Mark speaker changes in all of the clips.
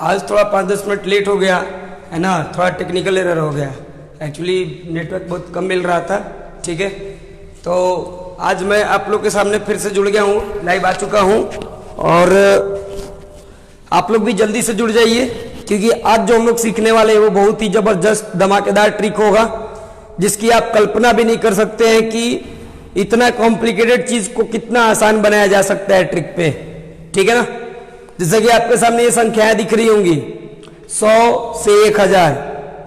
Speaker 1: आज थोड़ा 5-10 minute late हो गया है ना, थोड़ा टेक्निकल एरर हो गया। एक्चुअली नेटवर्क बहुत कम मिल रहा था, ठीक है। तो आज मैं आप लोग के सामने फिर से जुड़ गया हूँ, लाइव आ चुका हूँ। और आप लोग भी जल्दी से जुड़ जाइए, क्योंकि आज जो हम लोग सीखने वाले हैं वो बहुत ही ज़बरदस्त धमाकेदार ट्रिक होगा, जिसकी आप कल्पना भी नहीं कर सकते हैं कि इतना कॉम्प्लिकेटेड चीज़ को कितना आसान बनाया जा सकता है ट्रिक पे, ठीक है ना। जैसे कि आपके सामने ये संख्याएं दिख रही होंगी 100 से 1000।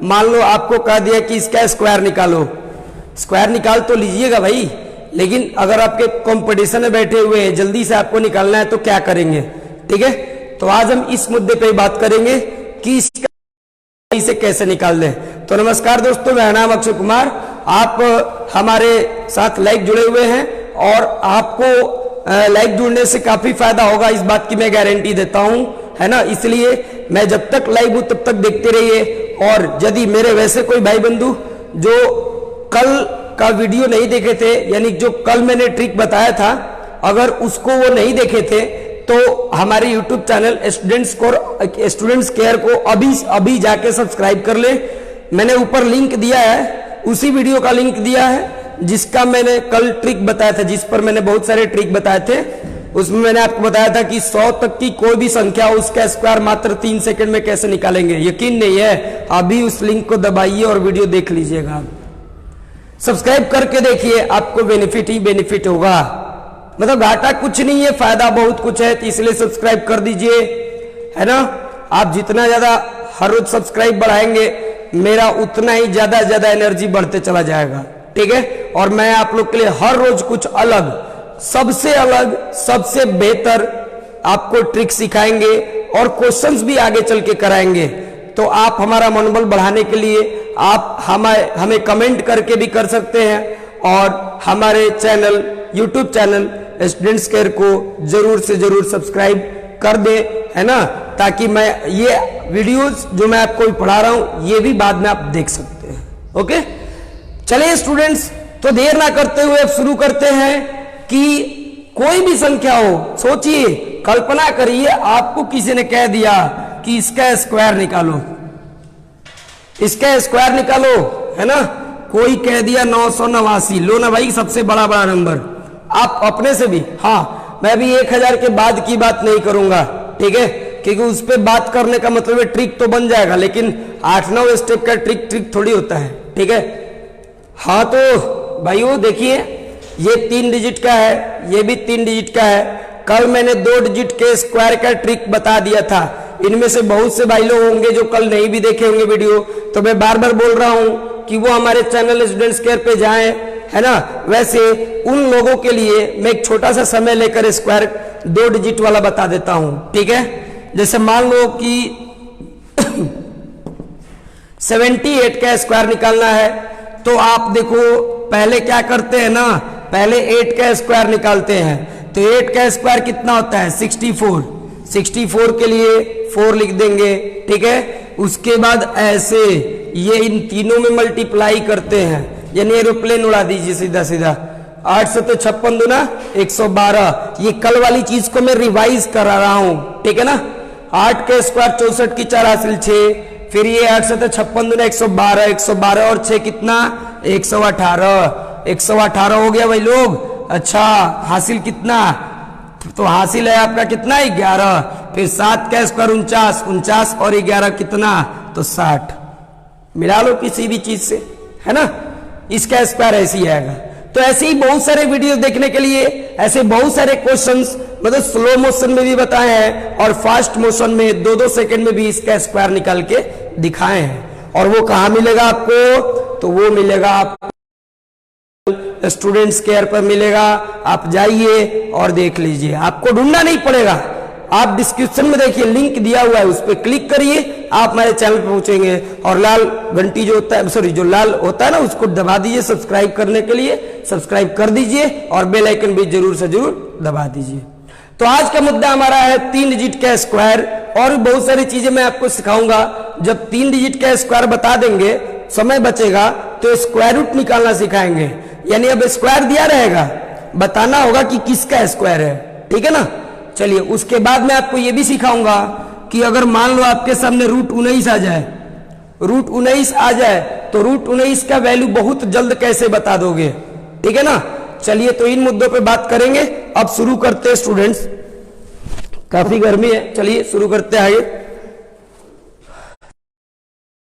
Speaker 1: मान लो आपको कह दिया कि इसका स्क्वायर निकालो, स्क्वायर निकाल तो लीजिएगा भाई, लेकिन अगर आपके कंपटीशन में बैठे हुए हैं, जल्दी से आपको निकालना है तो क्या करेंगे, ठीक है। तो आज हम इस मुद्दे पे बात करेंगे कि इसका इसे कैसे निकाल दें। तो नमस्कार दोस्तों, मेरा नाम अक्षय कुमार, आप हमारे साथ लाइव जुड़े हुए हैं और आपको लाइव जुड़ने से काफी फायदा होगा, इस बात की मैं गारंटी देता हूं, है ना। इसलिए मैं जब तक लाइव हूं तब तक देखते रहिए। और यदि मेरे वैसे कोई भाई बंधु जो कल का वीडियो नहीं देखे थे, यानी जो कल मैंने ट्रिक बताया था, अगर उसको वो नहीं देखे थे तो हमारे YouTube चैनल स्टूडेंट्स केयर को अभी जाके सब्सक्राइब कर ले। मैंने ऊपर लिंक दिया है, उसी वीडियो का लिंक दिया है जिसका मैंने कल ट्रिक बताया था, जिस पर मैंने बहुत सारे ट्रिक बताए थे। उसमें मैंने आपको बताया था कि 100 तक की कोई भी संख्या हो, उसका स्क्वायर मात्र 3 सेकंड में कैसे निकालेंगे। यकीन नहीं है, अभी उस लिंक को दबाइए और वीडियो देख लीजिएगा। सब्सक्राइब करके देखिए, आपको बेनिफिट ही बेनिफिट होगा, मतलब घाटा कुछ नहीं है, फायदा बहुत कुछ है। तो इसलिए सब्सक्राइब कर दीजिए, है ना। आप जितना ज्यादा हर रोज सब्सक्राइब बढ़ाएंगे, मेरा उतना ही ज्यादा एनर्जी बढ़ते चला जाएगा, ठीक है। और मैं आप लोग के लिए हर रोज कुछ अलग, सबसे बेहतर आपको ट्रिक सिखाएंगे और क्वेश्चंस भी आगे चल के कराएंगे। तो आप हमारा मनोबल बढ़ाने के लिए आप हमें कमेंट करके भी कर सकते हैं और हमारे channel YouTube channel students care को जरूर से जरूर सब्सक्राइब कर दे, है ना, ताकि मैं ये वीडियोस जो मैं आपको पढ़ा रहा हूं ये भी बाद में आप देख सकते हैं। ओके, चलिए स्टूडेंट्स, तो देर ना करते हुए अब शुरू करते हैं कि कोई भी संख्या हो, सोचिए, कल्पना करिए आपको किसी ने कह दिया कि इसका स्क्वायर निकालो, इसका स्क्वायर निकालो, है ना। कोई कह दिया 989, लो ना भाई, सबसे बड़ा नंबर। आप अपने से भी, हाँ, मैं भी 1000 के बाद की बात नहीं करूंगा, ठीक है, क्योंकि उस पर बात करने का मतलब है ट्रिक तो बन जाएगा, लेकिन 8-9 स्टेप का ट्रिक थोड़ी होता है, ठीक है। हाँ तो भाइयों देखिए, ये 3 डिजिट का है, ये भी 3 डिजिट का है। कल मैंने 2 डिजिट के स्क्वायर का ट्रिक बता दिया था। इनमें से बहुत से भाई लोग होंगे जो कल नहीं भी देखे होंगे वीडियो, तो मैं बार बार बोल रहा हूं कि वो हमारे चैनल स्टूडेंट्स केयर पे जाएं, है ना। वैसे उन लोगों के लिए मैं एक छोटा सा समय लेकर स्क्वायर 2 डिजिट वाला बता देता हूं, ठीक है। जैसे मान लो कि 78 का स्क्वायर निकालना है, तो आप देखो पहले क्या करते हैं ना, पहले 8 का स्क्वायर निकालते हैं। तो 8 का स्क्वायर कितना होता है 64 के लिए 4 लिख देंगे, ठीक है। उसके बाद ऐसे ये इन तीनों में मल्टीप्लाई करते हैं, यानी एरोप्लेन उड़ा दीजिए सीधा 8 से तो 56 दूना 112। ये कल वाली चीज को मैं रिवाइज करा रहा हूं, ठीक है ना। 8 का स्क्वायर 64 की 4 हासिल 6, फिर ये 8 से तो 56 दूना 112 और 6 कितना 118 हो गया भाई लोग। अच्छा, हासिल कितना, तो हासिल है आपका कितना 11। फिर 7 का स्क्वायर 49 और 11 कितना, तो 60। मिला लो किसी भी चीज से, है ना। इसका स्क्वायर ऐसे ही आएगा। तो ऐसे ही बहुत सारे वीडियो देखने के लिए ऐसे बहुत सारे क्वेश्चंस, मतलब स्लो मोशन में भी बताए हैं और फास्ट मोशन में 2-2 सेकंड में भी इसका स्क्वायर निकाल के दिखाए हैं। और वो कहाँ मिलेगा आपको, तो वो मिलेगा आपको स्टूडेंट्स केयर पर मिलेगा। आप जाइए और देख लीजिए, आपको ढूंढना नहीं पड़ेगा। आप डिस्क्रिप्शन में देखिए, लिंक दिया हुआ है, उस पर क्लिक करिए, आप हमारे चैनल पर पहुंचेंगे। और लाल घंटी जो होता है, सॉरी जो लाल होता है ना, उसको दबा दीजिए सब्सक्राइब करने के लिए, सब्सक्राइब कर दीजिए और बेल आइकन भी जरूर से जरूर दबा दीजिए। तो आज का मुद्दा हमारा है 3 डिजिट का स्क्वायर, और बहुत सारी चीजें मैं आपको सिखाऊंगा। जब 3 डिजिट का स्क्वायर बता देंगे, समय बचेगा तो स्क्वायर रूट निकालना सिखाएंगे। यानी अब स्क्वायर दिया रहेगा, बताना होगा कि किसका स्क्वायर है, ठीक है ना। चलिए, उसके बाद मैं आपको यह भी सिखाऊंगा कि अगर मान लो आपके सामने √19 आ जाए, √19 आ जाए तो √19 का वैल्यू बहुत जल्द कैसे बता दोगे? ठीक है ना। चलिए तो इन मुद्दों पे बात करेंगे। अब शुरू करते हैं स्टूडेंट्स, काफी गर्मी है, चलिए शुरू करते हैं। आगे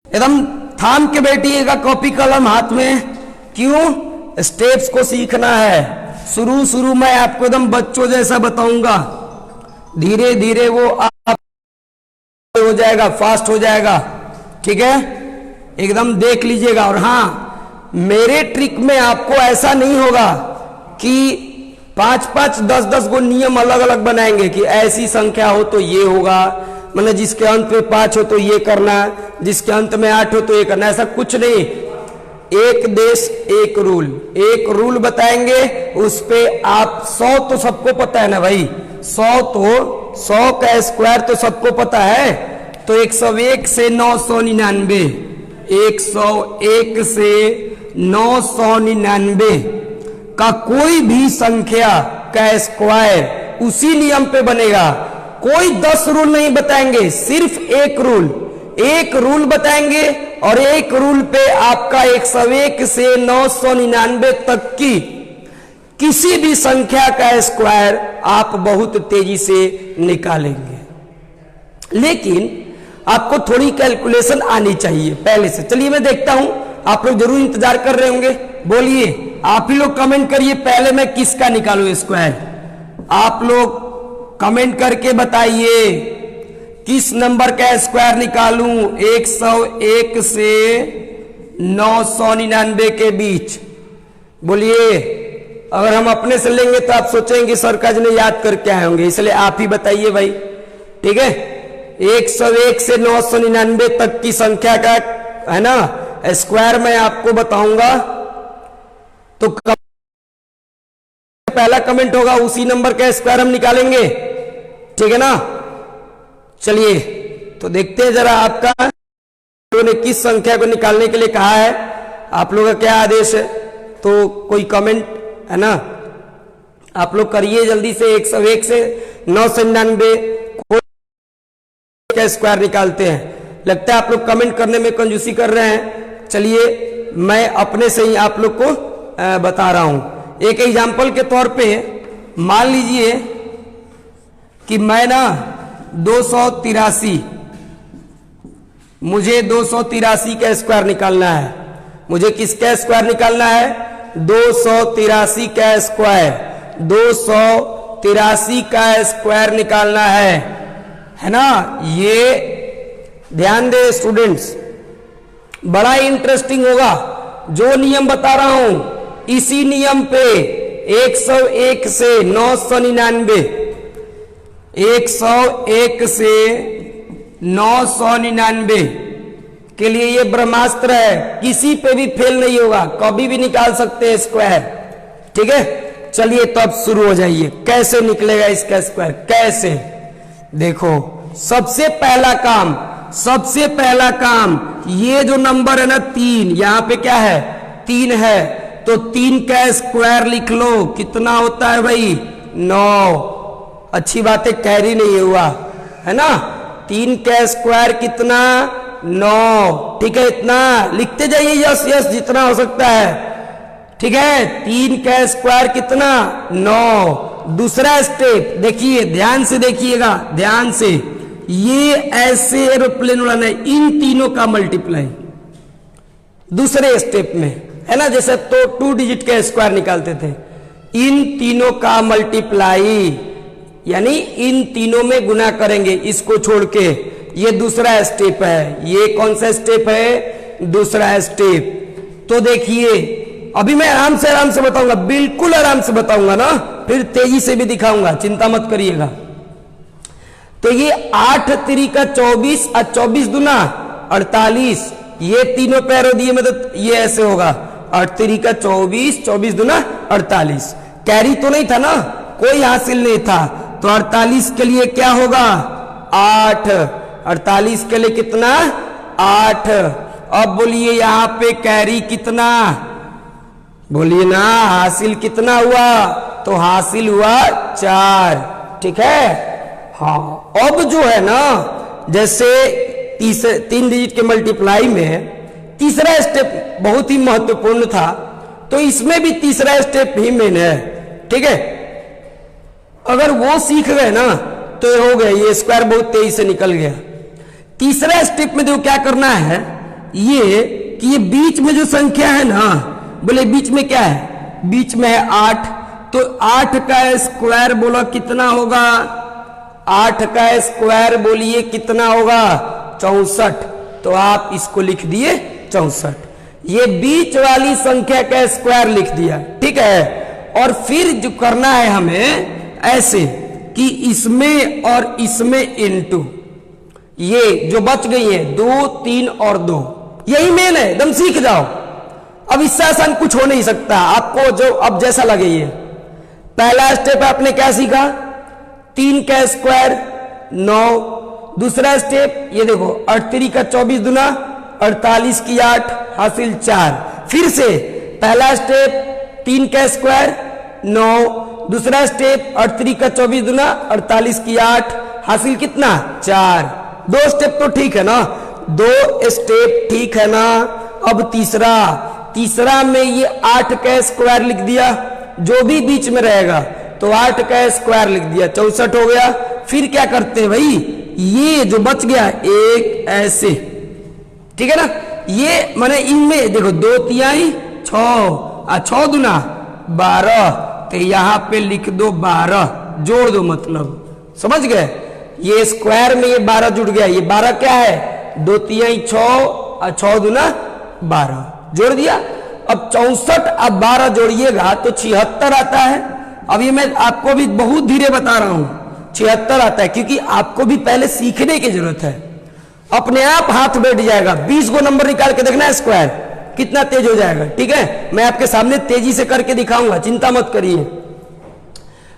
Speaker 1: एकदम थाम के बैठिएगा, कॉपी कलम हाथ में। क्यों? स्टेप्स को सीखना है। शुरू में आपको एकदम बच्चों जैसा बताऊंगा, धीरे धीरे वो आप हो जाएगा, फास्ट हो जाएगा। ठीक है, एकदम देख लीजिएगा। और हाँ, मेरे ट्रिक में आपको ऐसा नहीं होगा कि 5-5, 10-10 गो नियम अलग अलग बनाएंगे कि ऐसी संख्या हो तो ये होगा, मतलब जिसके अंत पे 5 हो तो ये करना, जिसके अंत में 8 हो तो ये करना। ऐसा कुछ नहीं। एक देश एक रूल, एक रूल बताएंगे, उस पे आप 100 तो सबको पता है ना भाई, 100 का स्क्वायर तो सबको पता है। तो 101 से 999, 101 से 999 का कोई भी संख्या का स्क्वायर उसी नियम पे बनेगा। कोई 10 रूल नहीं बताएंगे, सिर्फ एक रूल बताएंगे। और एक रूल पे आपका 101 से 999 तक की किसी भी संख्या का स्क्वायर आप बहुत तेजी से निकालेंगे। लेकिन आपको थोड़ी कैलकुलेशन आनी चाहिए पहले से। चलिए मैं देखता हूं, आप लोग जरूर इंतजार कर रहे होंगे। बोलिए, आप ही लोग कमेंट करिए, पहले मैं किसका निकालूं स्क्वायर। आप लोग कमेंट करके बताइए किस नंबर का स्क्वायर निकालूं 101 से 999 के बीच। बोलिए। अगर हम अपने से लेंगे तो आप सोचेंगे सर का ने याद करके आए होंगे, इसलिए आप ही बताइए भाई। ठीक है, 101 से 999 तक की संख्या का है ना स्क्वायर मैं आपको बताऊंगा। तो पहला कमेंट होगा उसी नंबर का स्क्वायर हम निकालेंगे। ठीक है ना। चलिए तो देखते हैं जरा आपका ने किस संख्या को निकालने के लिए कहा है, आप लोगों का क्या आदेश है। तो कोई कमेंट है ना, आप लोग करिए जल्दी से। 101 से 999 का स्क्वायर निकालते हैं। लगता है आप लोग कमेंट करने में कंजूसी कर रहे हैं। चलिए मैं अपने से ही आप लोग को बता रहा हूं। एक एग्जाम्पल के तौर पे मान लीजिए कि मैं ना 283, मुझे 283 का स्क्वायर निकालना है। मुझे किसका स्क्वायर निकालना है? 283 का स्क्वायर, 283 का स्क्वायर निकालना है ना। ये ध्यान दे स्टूडेंट्स, बड़ा इंटरेस्टिंग होगा। जो नियम बता रहा हूं इसी नियम पे 101 से 999, 101 से 999 के लिए ये ब्रह्मास्त्र है, किसी पे भी फेल नहीं होगा, कभी भी निकाल सकते हैं स्क्वायर। ठीक है, चलिए तो अब शुरू हो जाइए। कैसे निकलेगा इसका स्क्वायर? कैसे? देखो, सबसे पहला काम ये जो नंबर है ना 3, यहां पे क्या है? 3 है, तो 3 का स्क्वायर लिख लो। कितना होता है भाई? 9। अच्छी बात है, कैरी नहीं हुआ है ना। 3 का स्क्वायर कितना? 9। ठीक है, इतना लिखते जाइए, यस यस जितना हो सकता है। ठीक है, 3 का स्क्वायर कितना? 9। दूसरा स्टेप देखिए, ध्यान से देखिएगा, ध्यान से। ये ऐसे एरोप्लेन उड़ाना है, इन तीनों का मल्टीप्लाई दूसरे स्टेप में है ना। जैसे तो 2 डिजिट का स्क्वायर निकालते थे, इन तीनों का मल्टीप्लाई यानी इन तीनों में गुना करेंगे इसको छोड़ के। ये दूसरा स्टेप है। ये कौन सा स्टेप है? दूसरा स्टेप। तो देखिए, अभी मैं आराम से बताऊंगा, बिल्कुल आराम से बताऊंगा ना, फिर तेजी से भी दिखाऊंगा, चिंता मत करिएगा। तो ये 8 तिरिका 24 और 24 दूना 48, ये तीनों पैरों दिए में तो ये ऐसे होगा 8 तिरिका 24, 24 दूना 48। कैरी तो नहीं था ना, कोई हासिल नहीं था। तो 48 के लिए क्या होगा? 8। 48 के लिए कितना? 8। अब बोलिए यहां पे कैरी कितना? बोलिए ना, हासिल कितना हुआ? तो हासिल हुआ 4। ठीक है। हाँ, अब जो है ना जैसे 3 डिजिट के मल्टीप्लाई में तीसरा स्टेप बहुत ही महत्वपूर्ण था, तो इसमें भी तीसरा स्टेप ही मेन है। ठीक है, अगर वो सीख गए ना तो हो गया, ये स्क्वायर बहुत तेजी से निकल गया। तीसरा स्टेप में देखो क्या करना है, ये कि ये बीच में जो संख्या है ना, बोले बीच में क्या है, बीच में है 8, तो 8 का स्क्वायर बोलो कितना होगा, 8 का स्क्वायर बोलिए कितना होगा, 64। तो आप इसको लिख दिए 64, ये बीच वाली संख्या का स्क्वायर लिख दिया। ठीक है, और फिर जो करना है हमें ऐसे कि इसमें और इसमें इनटू, ये जो बच गई है 2, 3 और 2, यही मेन है, एकदम सीख जाओ। अब इससे आसान कुछ हो नहीं सकता, आपको जो अब जैसा लगे। ये पहला स्टेप आपने क्या सीखा, 3 का स्क्वायर 9। दूसरा स्टेप ये देखो 8 3 का 24 दूना 48 की 8 हासिल 4। फिर से पहला स्टेप 3 का स्क्वायर 9, दूसरा स्टेप 8 3 का 24 दूना 48 की 8 हासिल कितना 4। 2 स्टेप तो ठीक है ना, 2 स्टेप ठीक है ना। अब तीसरा में ये 8 का स्क्वायर लिख दिया, जो भी बीच में रहेगा तो 8 का स्क्वायर लिख दिया, 64 हो गया। फिर क्या करते हैं भाई, ये जो बच गया एक ऐसे, ठीक है ना, ये माने इनमें देखो 2 तिहाई 6 6 दूना 12, तो यहां पे लिख दो 12, जोड़ दो, मतलब समझ गए। ये स्क्वायर में ये 12 जुड़ गया, ये 12 क्या है, 2 तिहाई 6 और 6 दूना 12, जोड़ दिया। अब 64 अब 12 जोड़िएगा तो 76 आता है। अब ये मैं आपको भी बहुत धीरे बता रहा हूं, 76 आता है, क्योंकि आपको भी पहले सीखने की जरूरत है। अपने आप हाथ बैठ जाएगा, 20 को नंबर निकाल के देखना है स्क्वायर कितना तेज हो जाएगा। ठीक है, मैं आपके सामने तेजी से करके दिखाऊंगा, चिंता मत करिए।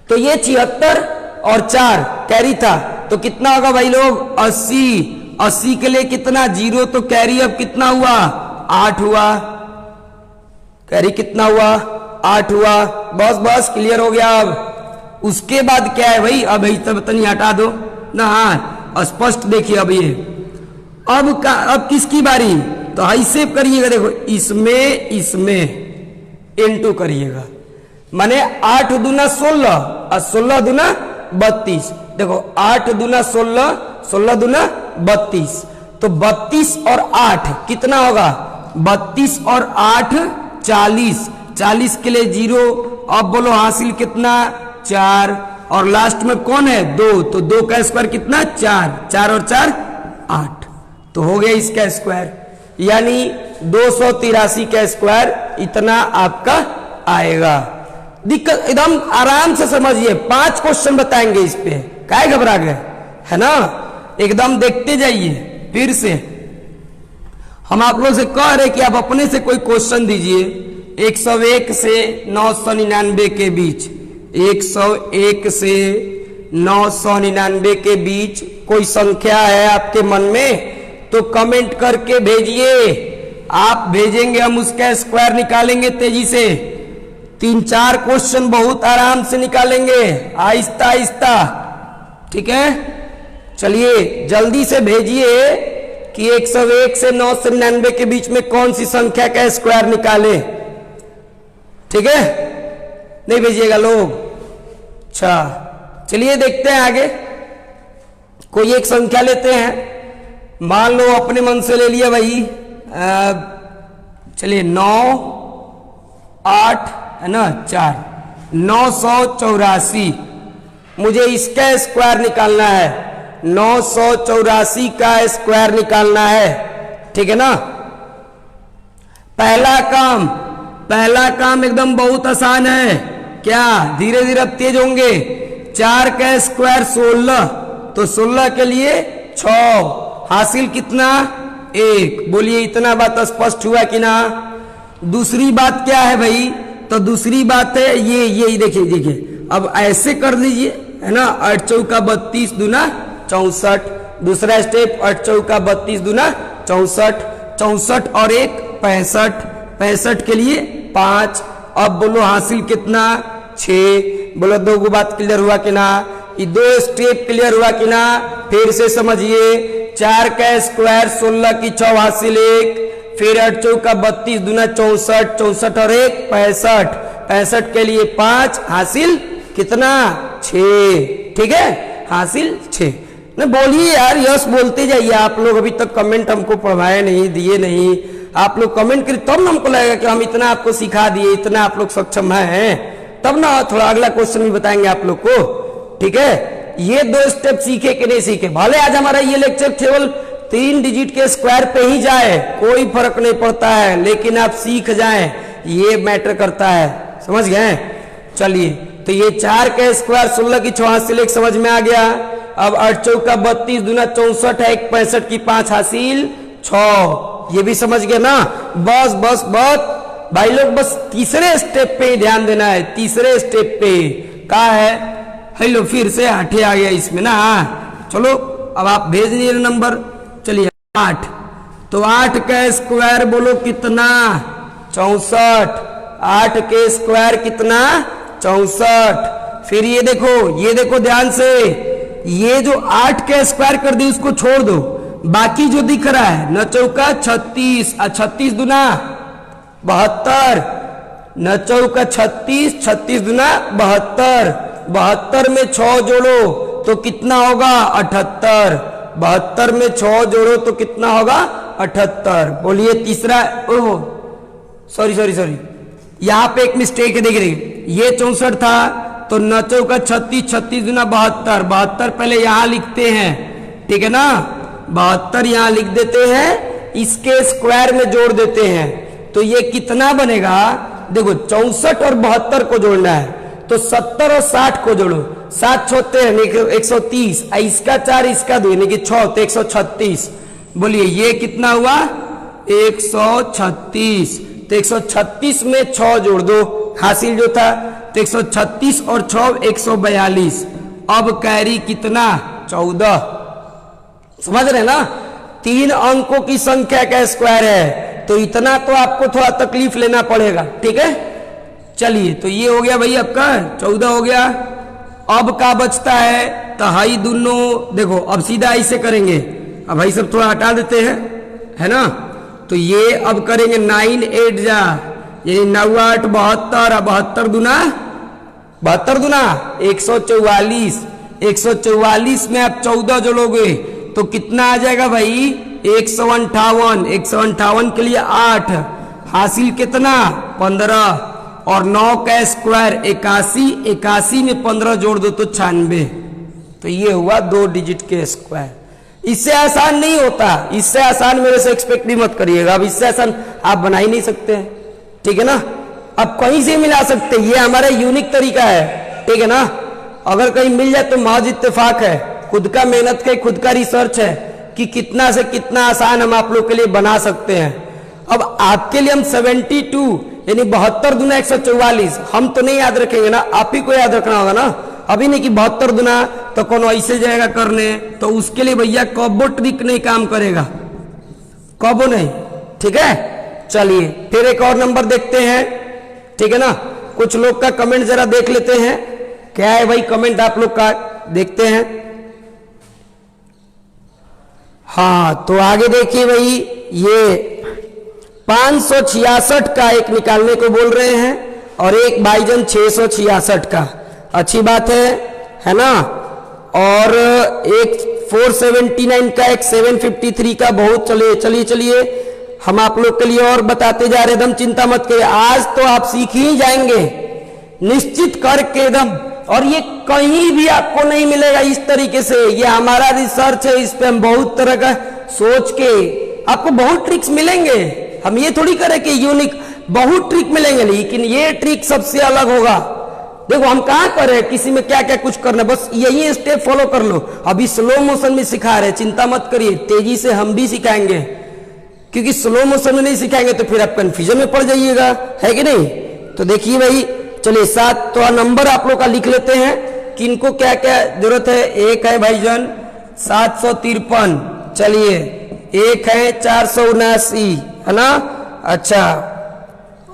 Speaker 1: तो ये 76 और 4 कैरी था, तो कितना होगा भाई लोग, 80। 80 के लिए कितना 0, तो कैरी अब कितना हुआ 8 हुआ, कैरी कितना हुआ 8 हुआ। बस क्लियर हो गया। अब उसके बाद क्या है भाई, अब सब तनी हटा दो ना, हाँ स्पष्ट देखिए। अब ये अब किसकी बारी, तो ऐसे करिएगा, देखो इसमें इनटू करिएगा, माने 8 दूना 16 और 16 दूना 32। देखो 8 दूना 16, 16 दूना 32, तो 32 और 8 कितना होगा, 32 और 8 40, 40 के लिए 0। अब बोलो हासिल कितना 4, और लास्ट में कौन है 2, तो 2 का स्क्वायर कितना 4, 4 और 4 8, तो हो गया इसका स्क्वायर, यानी 283 का स्क्वायर इतना आपका आएगा। दिक्कत एकदम आराम से समझिए, 5 क्वेश्चन बताएंगे इस पे, काहे घबरा गए, है ना, एकदम देखते जाइए। फिर से हम आप लोगों से कह रहे कि आप अपने से कोई क्वेश्चन दीजिए 101 से 999 के बीच, 101 से 999 के बीच कोई संख्या है आपके मन में तो कमेंट करके भेजिए। आप भेजेंगे, हम उसका स्क्वायर निकालेंगे तेजी से। 3-4 क्वेश्चन बहुत आराम से निकालेंगे, आहिस्ता आहिस्ता। ठीक है, चलिए जल्दी से भेजिए कि 101 से 999 के बीच में कौन सी संख्या का स्क्वायर निकाले। ठीक है, नहीं भेजिएगा लोग। अच्छा चलिए देखते हैं आगे। कोई एक संख्या लेते हैं, मान लो अपने मन से ले लिया भाई, चलिए 9 8 है ना 4, 984। मुझे इसका स्क्वायर निकालना है, 984 का स्क्वायर निकालना है। ठीक है ना, पहला काम एकदम बहुत आसान है। क्या, धीरे धीरे अब तेज होंगे। 4 का स्क्वायर 16, तो 16 के लिए 6, हासिल कितना 1। बोलिए इतना बात स्पष्ट हुआ कि ना। दूसरी बात क्या है भाई, तो दूसरी बात है ये देखिए अब ऐसे कर लीजिए, है ना, 8 चौका 32 दूना 64। दूसरा स्टेप 8 चौका 32 दूना 64, 64 और 1 65, 65 के लिए 5। अब बोलो हासिल कितना 6। बोलो 2 बात क्लियर हुआ कि ना, ये 2 स्टेप क्लियर हुआ कि ना। फिर से समझिए, 4 का स्क्वायर 16 की 6 हासिल 1, फिर 8 चौका 32 दूना 64, 64 और 1 65, 65 के लिए 5 हासिल कितना 6, ठीक है हासिल 6। न बोलिए यार, यस बोलते जाइए। आप लोग अभी तक कमेंट हमको पढ़वाए नहीं, दिए नहीं। आप लोग कमेंट करिए तब ना हमको लगेगा कि हम इतना आपको सिखा दिए, इतना आप लोग सक्षम हैं, तब ना थोड़ा अगला क्वेश्चन भी बताएंगे आप लोग को, ठीक है। ये 2 स्टेप सीखे कि नहीं सीखे, भले आज हमारा ये लेक्चर केवल 3 डिजिट के स्क्वायर पे ही जाए, कोई फर्क नहीं पड़ता है, लेकिन आप सीख जाएं, ये मैटर करता है, समझ गए। चलिए, तो ये 4 का स्क्वायर 16 की 6 हासिल 1 समझ में आ गया। अब 8 चौका 32 दूना 64 है, 1 65 की 5 हासिल 6, ये भी समझ गए ना। बस बस बस भाई लोग, बस तीसरे स्टेप पे ध्यान देना है। तीसरे स्टेप पे क्या है, हेलो फिर से 8 आ गया इसमें ना। चलो अब आप भेज दिए नंबर। चलिए 8, तो 8 का स्क्वायर बोलो कितना 64, 8 के स्क्वायर कितना 64। फिर ये देखो ध्यान से, ये जो 8 का स्क्वायर कर दी उसको छोड़ दो, बाकी जो दिख रहा है 9 चौका 36, 36 दूना 72, 9 चौका 36, 36 दूना 72, 72 में 6 जोड़ो तो कितना होगा 78, 72 में 6 जोड़ो तो कितना होगा 78। बोलिए तीसरा, ओहो सॉरी, यहां पे एक मिस्टेक है, देखिए ये 64 था, तो 9 चौका 36, 36 दूना 72, 72 पहले यहां लिखते हैं, ठीक है ना, 72 यहां लिख देते हैं, इसके स्क्वायर में जोड़ देते हैं, तो ये कितना बनेगा। देखो 64 और 72 को जोड़ना है, तो 70 और 60 को जोड़ो, 7 छोते हैं 130, इसका 4 इसका 2 यानी कि 6, तो 136। बोलिए ये कितना हुआ 136, तो 136 में 6 जोड़ दो, हासिल जो था, तो 136 और 6 142। अब कैरी कितना 14, समझ रहे ना, 3 अंकों की संख्या का स्क्वायर है, तो इतना तो आपको थोड़ा तकलीफ लेना पड़ेगा, ठीक है। चलिए, तो ये हो गया भाई आपका 14 हो गया। अब क्या बचता है, तो हाई दोनों देखो, अब सीधा ऐसे करेंगे, अब भाई सब थोड़ा हटा देते हैं, है ना, तो ये अब करेंगे 9 8 जा, यानी 9 8 72, 72 दूना 144, 144 में आप 14 जोड़ोगे तो कितना आ जाएगा भाई 158, 158 के लिए 8 हासिल कितना 15, और 9 का स्क्वायर 81, 81 में 15 जोड़ दो तो 96, तो ये हुआ 2 डिजिट के स्क्वायर। इससे आसान नहीं होता, इससे आसान मेरे से एक्सपेक्ट भी मत करिएगा, अब इससे आसान आप बना ही नहीं सकते, ठीक है ना। अब कहीं से मिला सकते, ये हमारा यूनिक तरीका है, ठीक है ना। अगर कहीं मिल जाए तो महज इत्तेफाक है, खुद का मेहनत है, खुद का रिसर्च है कि कितना से कितना आसान हम आप लोग के लिए बना सकते हैं। अब आपके लिए हम 72 यानी 72 दूना 144 हम तो नहीं याद रखेंगे ना, आप ही को याद रखना होगा ना। अभी नहीं कि 72 दूना तो कौन ऐसे जाएगा करने, तो उसके लिए भैया कबो ट्रिक नहीं काम करेगा, कबो नहीं, ठीक है। चलिए फिर एक और नंबर देखते हैं, ठीक है ना। कुछ लोग का कमेंट जरा देख लेते हैं, क्या है भाई कमेंट आप लोग का, देखते हैं। हाँ, तो आगे देखिए भाई, ये 566 का एक निकालने को बोल रहे हैं और एक भाईजन 666 का, अच्छी बात है ना। और एक 479 का, एक 753 का, बहुत चलिए हम आप लोग के लिए और बताते जा रहे, एकदम चिंता मत करिए, आज तो आप सीख ही जाएंगे निश्चित करके एकदम। और ये कहीं भी आपको नहीं मिलेगा इस तरीके से, ये हमारा रिसर्च है, इस पे हम बहुत तरह का सोच के आपको बहुत ट्रिक्स मिलेंगे। हम ये थोड़ी करें कि यूनिक, बहुत ट्रिक मिलेंगे, लेकिन ये ट्रिक सबसे अलग होगा। देखो हम कहां करें किसी में क्या क्या कुछ करना, बस यही स्टेप फॉलो कर लो। अभी स्लो मोशन में सिखा रहे, चिंता मत करिए, तेजी से हम भी सिखाएंगे, क्योंकि स्लो मोशन में नहीं सिखाएंगे तो फिर आप कंफ्यूजन में पड़ जाइएगा, है कि नहीं। तो देखिए भाई, चलिए 7 तो नंबर आप लोग का लिख लेते हैं कि इनको क्या क्या जरूरत है। एक है भाईजान 753, चलिए एक है 479, है ना, अच्छा।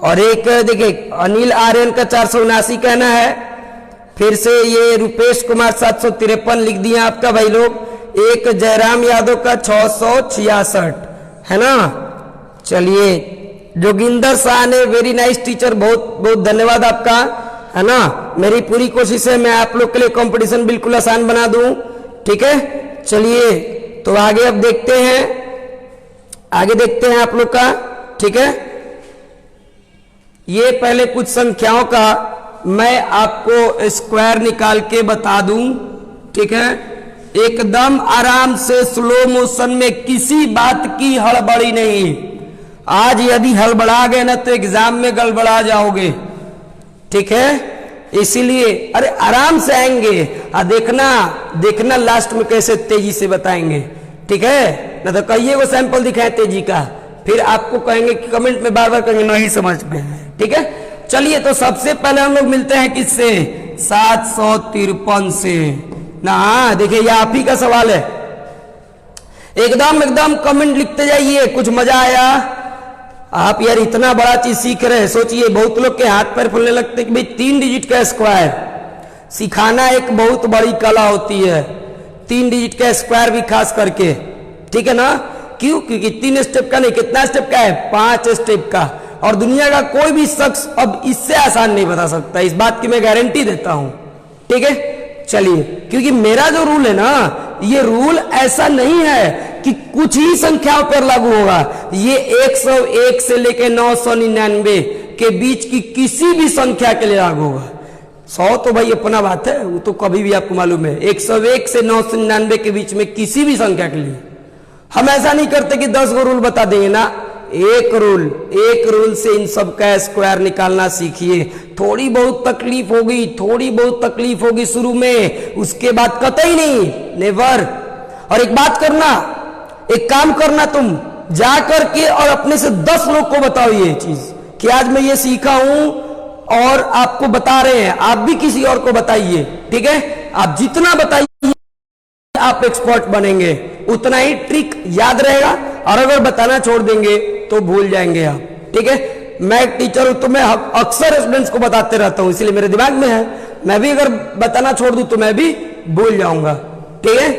Speaker 1: और एक देखिए अनिल आर्यन का 479 कहना है, फिर से ये रुपेश कुमार 753 लिख दिया आपका भाई लोग। एक जयराम यादव का 666 है ना। चलिए जोगिंदर शाह ने, वेरी नाइस टीचर, बहुत बहुत धन्यवाद आपका, है ना। मेरी पूरी कोशिश है मैं आप लोग के लिए कंपटीशन बिल्कुल आसान बना दूं, ठीक है। चलिए तो आगे अब देखते हैं, आगे देखते हैं आप लोग का, ठीक है। ये पहले कुछ संख्याओं का मैं आपको स्क्वायर निकाल के बता दूं, ठीक है। एकदम आराम से स्लो मोशन में, किसी बात की हड़बड़ी नहीं। आज यदि हड़बड़ा गए ना तो एग्जाम में गड़बड़ा जाओगे, ठीक है। इसीलिए अरे आराम से आएंगे, देखना देखना लास्ट में कैसे तेजी से बताएंगे, ठीक है ना। तो कहिए वो सैंपल दिखाए तेजी का, फिर आपको कहेंगे कि कमेंट में बार बार कहेंगे नहीं समझ में, ठीक है। चलिए तो सबसे पहले हम लोग मिलते हैं किससे, 753 से ना। देखिए ये आप ही का सवाल है, एकदम एकदम कमेंट लिखते जाइए, कुछ मजा आया। आप यार इतना बड़ा चीज सीख रहे हैं, सोचिए। बहुत लोग के हाथ पैर फूलने लगते कि भाई 3 डिजिट का स्क्वायर सिखाना एक बहुत बड़ी कला होती है, 3 डिजिट का स्क्वायर भी खास करके, ठीक है ना। क्यों? क्योंकि 3 स्टेप का नहीं, कितना स्टेप का है, 5 स्टेप का। और दुनिया का कोई भी शख्स अब इससे आसान नहीं बता सकता, इस बात की मैं गारंटी देता हूं, ठीक है। चलिए क्योंकि मेरा जो रूल है ना, ये रूल ऐसा नहीं है कि कुछ ही संख्याओं पर लागू होगा, ये 101 से लेकर 999 के बीच की किसी भी संख्या के लिए लागू होगा। 100 तो भाई अपना बात है, वो तो कभी भी आपको मालूम है। 101 से 999 के बीच में किसी भी संख्या के लिए हम ऐसा नहीं करते कि 10 गो रूल बता देंगे ना, एक रूल से इन सब का स्क्वायर निकालना सीखिए। थोड़ी बहुत तकलीफ होगी, थोड़ी बहुत तकलीफ होगी शुरू में, उसके बाद कतई नहीं, नेवर। और एक बात करना, एक काम करना, तुम जा करके और अपने से 10 लोग को बताओ ये चीज कि आज मैं ये सीखा हूं और आपको बता रहे हैं, आप भी किसी और को बताइए, ठीक है। आप जितना बताइए आप एक्सपर्ट बनेंगे, उतना ही ट्रिक याद रहेगा। और अगर बताना छोड़ देंगे तो भूल जाएंगे आप, ठीक है। मैं एक टीचर हूं तो मैं अक्सर स्टूडेंट्स को बताते रहता हूं, इसलिए मेरे दिमाग में है। मैं भी अगर बताना छोड़ दूं तो मैं भी भूल जाऊंगा, ठीक है।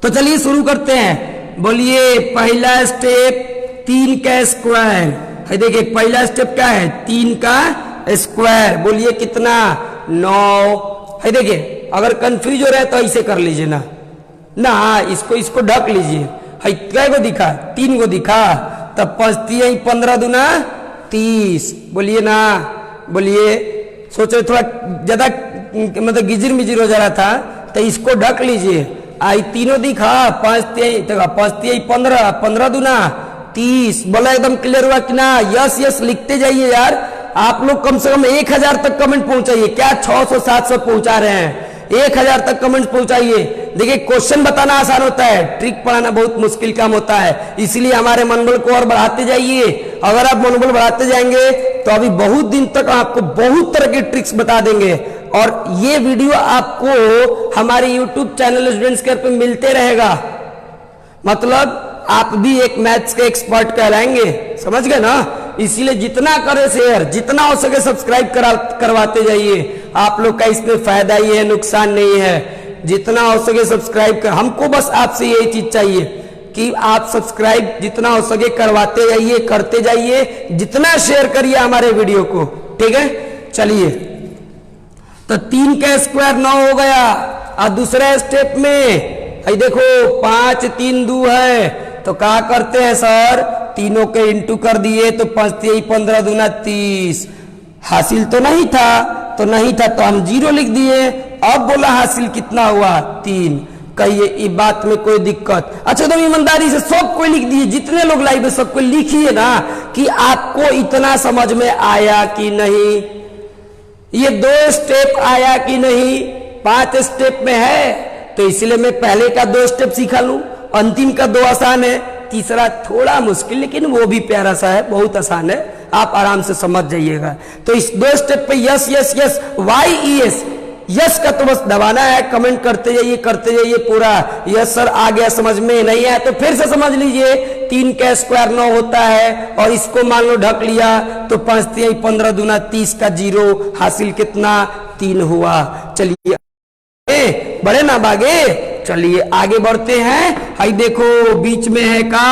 Speaker 1: तो चलिए शुरू करते हैं। बोलिए पहला स्टेप 3 का स्क्वायर है। देखिए पहला स्टेप क्या है, 3 का स्क्वायर। बोलिए कितना, 9 है। देखिए अगर कंफ्यूज हो रहा है तो ऐसे कर लीजिए ना, इसको ढक लीजिए। कै को दिखा, 3 को दिखा, तब 5 15 दूना 30। बोलिए ना, बोलिए। सोचो थोड़ा ज्यादा मतलब गिजिर मिजिर हो जा रहा था तो इसको ढक लीजिए। आई तीनों दिखा, 5 15, 15 दूना 30। बोला एकदम क्लियर हुआ कि ना। यस यस लिखते जाइए यार। आप लोग कम से कम 1000 तक कमेंट पहुंचाइए, क्या 600 700 पहुंचा रहे हैं, 1000 तक कमेंट पहुंचाइए। देखिए क्वेश्चन बताना आसान होता है, ट्रिक पढ़ाना बहुत मुश्किल काम होता है, इसलिए हमारे मनोबल को और बढ़ाते जाइए। अगर आप मनोबल बढ़ाते जाएंगे तो अभी बहुत दिन तक आपको बहुत तरह के ट्रिक्स बता देंगे। और ये वीडियो आपको हमारे यूट्यूब चैनल स्टूडेंट्स केयर पे मिलते रहेगा, मतलब आप भी एक मैथ्स के एक्सपर्ट कहलाएंगे, समझ गए ना। इसीलिए जितना करे शेयर, जितना हो सके सब्सक्राइब करवाते जाइए। आप लोग का इसमें फायदा ही है, नुकसान नहीं है। जितना हो सके सब्सक्राइब कर, हमको बस आपसे यही चीज चाहिए कि आप सब्सक्राइब जितना हो सके करवाते जाइए, करते जाइए, जितना शेयर करिए हमारे वीडियो को, ठीक है। चलिए तो 3 का स्क्वायर 9 हो गया। और दूसरे स्टेप में देखो 5 3 2 है, तो क्या करते हैं सर, तीनों के इंटू कर दिए तो 5 15 दूना 30। हासिल तो नहीं था तो हम 0 लिख दिए। अब बोला हासिल कितना हुआ, 3। कहिए इस बात में कोई दिक्कत? अच्छा तो ईमानदारी से सब कोई लिख दिए, जितने लोग लाइव है सबको लिखिए ना कि आपको इतना समझ में आया कि नहीं, ये 2 स्टेप आया कि नहीं। 5 स्टेप में है तो इसलिए मैं पहले का 2 स्टेप सिखा लूं, अंतिम का 2 आसान है, तीसरा थोड़ा मुश्किल लेकिन वो भी प्यारा सा है, बहुत आसान है, आप आराम से समझ जाइएगा। तो इस 2 स्टेप पे yes yes yes YES, yes का तो बस दबाना है। कमेंट करते जाइए पूरा। यस सर आ गया समझ में, नहीं आया तो फिर से समझ लीजिए। 3 का स्क्वायर 9 होता है और इसको मान लो ढक लिया तो 5 15 दूना 30 का 0, हासिल कितना 3 हुआ। चलिए बड़े ना भागे, चलिए आगे बढ़ते हैं। हाई देखो बीच में है का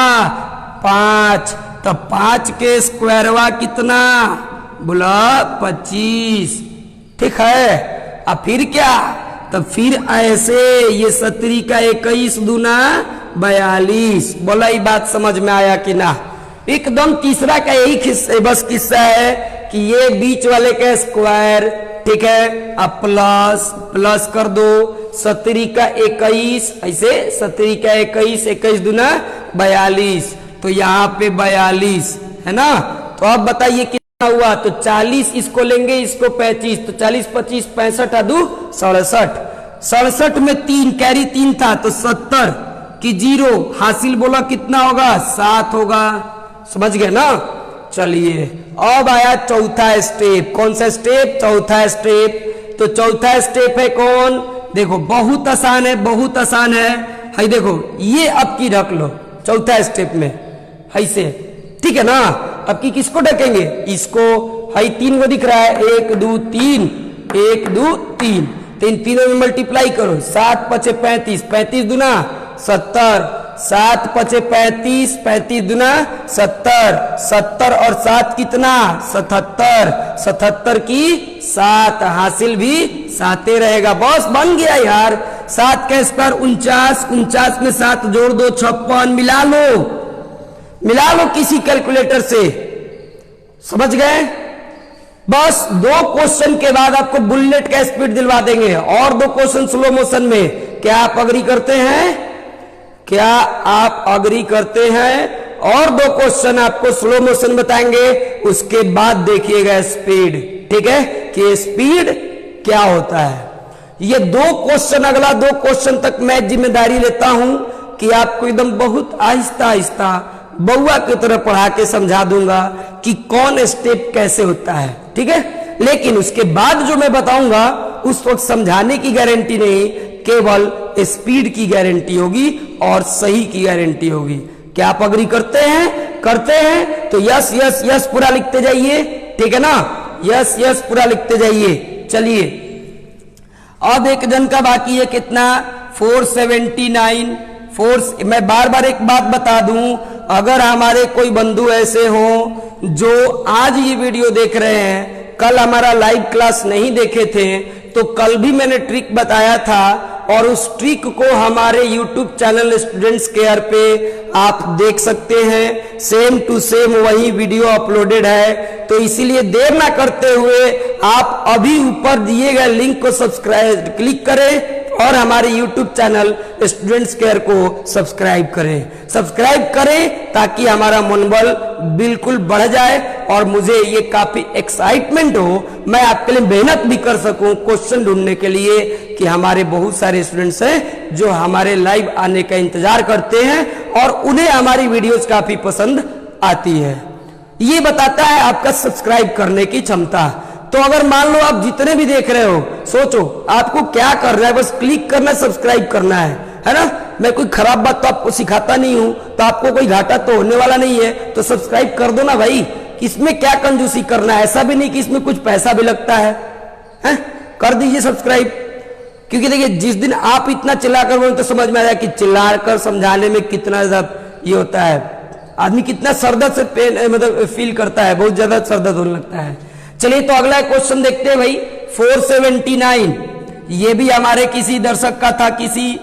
Speaker 1: 5, तो 5 के स्क्वायरवा कितना, बोला 25, ठीक है। अब फिर क्या, तो फिर ऐसे ये 17 का 21 दूना 42, बोला ये बात समझ में आया कि ना। एकदम तीसरा का यही बस किस्सा है कि ये बीच वाले का स्क्वायर, ठीक है। अब प्लस प्लस कर दो 17 का 21, ऐसे 17 का 21, 21 दूना 42, तो यहाँ पे 42 है ना। तो अब बताइए कितना हुआ, तो 40 इसको लेंगे, इसको 35, तो 40 25 65 आदू 67, 67 में 3 कैरी 3 था, तो 70 की 0 हासिल, बोला कितना होगा 7 होगा, समझ गए ना। चलिए अब आया चौथा स्टेप, कौन सा स्टेप, चौथा स्टेप। तो चौथा स्टेप है कौन, देखो बहुत आसान है, बहुत आसान है। हाई देखो ये अब की रख लो चौथा स्टेप में, ऐसे ठीक है ना। अब की किसको ढकेंगे, इसको। हाई 3 को दिख रहा है, 1 2 3, 1 2 3, तीनों में मल्टीप्लाई करो, 7 5 35, 35 दूना 70, 7 5 35, 35 दूना 70, 70 और 7 कितना 77, 77 की 7 हासिल भी 7 रहेगा, बस बन गया यार। 7 का स्क्वायर 49, 49 में 7 जोड़ दो 56, मिला लो किसी कैलकुलेटर से, समझ गए। बस 2 क्वेश्चन के बाद आपको बुलेट का स्पीड दिलवा देंगे, और 2 क्वेश्चन स्लो मोशन में। क्या आप अग्री करते हैं, क्या आप अग्री करते हैं। और 2 क्वेश्चन आपको स्लो मोशन बताएंगे, उसके बाद देखिएगा स्पीड, ठीक है, कि स्पीड क्या होता है। ये 2 क्वेश्चन, अगला 2 क्वेश्चन तक मैं जिम्मेदारी लेता हूं कि आपको एकदम बहुत आहिस्ता आहिस्ता बउआ की तरह पढ़ा के समझा दूंगा कि कौन स्टेप कैसे होता है, ठीक है। लेकिन उसके बाद जो मैं बताऊंगा उस वक्त समझाने की गारंटी नहीं, केवल स्पीड की गारंटी होगी और सही की गारंटी होगी। क्या आप अग्री करते हैं, करते हैं तो यस यस यस पूरा लिखते जाइए, ठीक है ना, यस यस पूरा लिखते जाइए। चलिए अब एक जन का बाकी है, कितना 479। मैं बार बार एक बात बता दूं, अगर हमारे कोई बंधु ऐसे हो जो आज ये वीडियो देख रहे हैं, कल हमारा लाइव क्लास नहीं देखे थे, तो कल भी मैंने ट्रिक बताया था, और उस ट्रिक को हमारे YouTube चैनल स्टूडेंट्स केयर पे आप देख सकते हैं, सेम टू सेम वही वीडियो अपलोडेड है। तो इसीलिए देर ना करते हुए आप अभी ऊपर दिए गए लिंक को सब्सक्राइब क्लिक करें और हमारे YouTube चैनल स्टूडेंट्स केयर को सब्सक्राइब करें, ताकि हमारा मनोबल बिल्कुल बढ़ जाए और मुझे ये काफी एक्साइटमेंट हो, मैं आपके लिए मेहनत भी कर सकूं क्वेश्चन ढूंढने के लिए, कि हमारे बहुत सारे स्टूडेंट्स हैं जो हमारे लाइव आने का इंतजार करते हैं और उन्हें हमारी वीडियोस काफी पसंद आती है। ये बताता है आपका सब्सक्राइब करने की क्षमता। तो अगर मान लो आप जितने भी देख रहे हो, सोचो आपको क्या करना है, बस क्लिक करना, सब्सक्राइब करना है ना। मैं कोई खराब बात तो आपको सिखाता नहीं हूं, तो आपको कोई घाटा तो होने वाला नहीं है, तो सब्सक्राइब कर दो ना भाई। इसमें क्या कंजूसी करना है, ऐसा भी नहीं कि इसमें कुछ पैसा भी लगता है, कर दीजिए सब्सक्राइब। क्योंकि देखिए जिस दिन आप इतना चिल्लाकर बोले तो समझ में आया कि चिल्लाकर समझाने में कितना ज्यादा ये होता है, आदमी कितना सरदर्द से मतलब फील करता है, बहुत ज्यादा सरदर्द होने लगता है। चलिए तो अगला क्वेश्चन देखते हैं भाई, 479। ये भी हमारे किसी दर्शक का था, किसी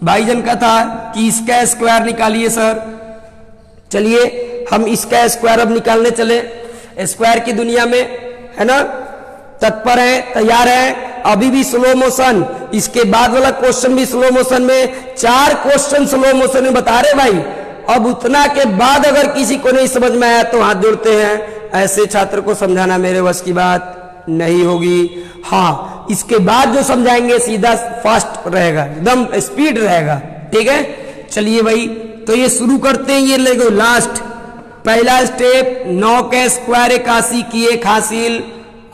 Speaker 1: भाईजन का था कि इसका स्क्वायर निकालिए सर। चलिए हम इसका स्क्वायर अब निकालने चले, स्क्वायर की दुनिया में, है ना, तत्पर है, तैयार है। अभी भी स्लो मोशन, इसके बाद वाला क्वेश्चन भी स्लो मोशन में, 4 क्वेश्चन स्लो मोशन में बता रहे भाई। अब उतना के बाद अगर किसी को नहीं समझ में आया तो हाथ जोड़ते हैं, ऐसे छात्र को समझाना मेरे वश की बात नहीं होगी। हाँ, इसके बाद जो समझाएंगे सीधा फास्ट रहेगा, एकदम स्पीड रहेगा, ठीक है। चलिए भाई तो ये शुरू करते हैं, ये लेगो लास्ट पहला स्टेप, 9 का स्क्वायर 81 की 1 हासिल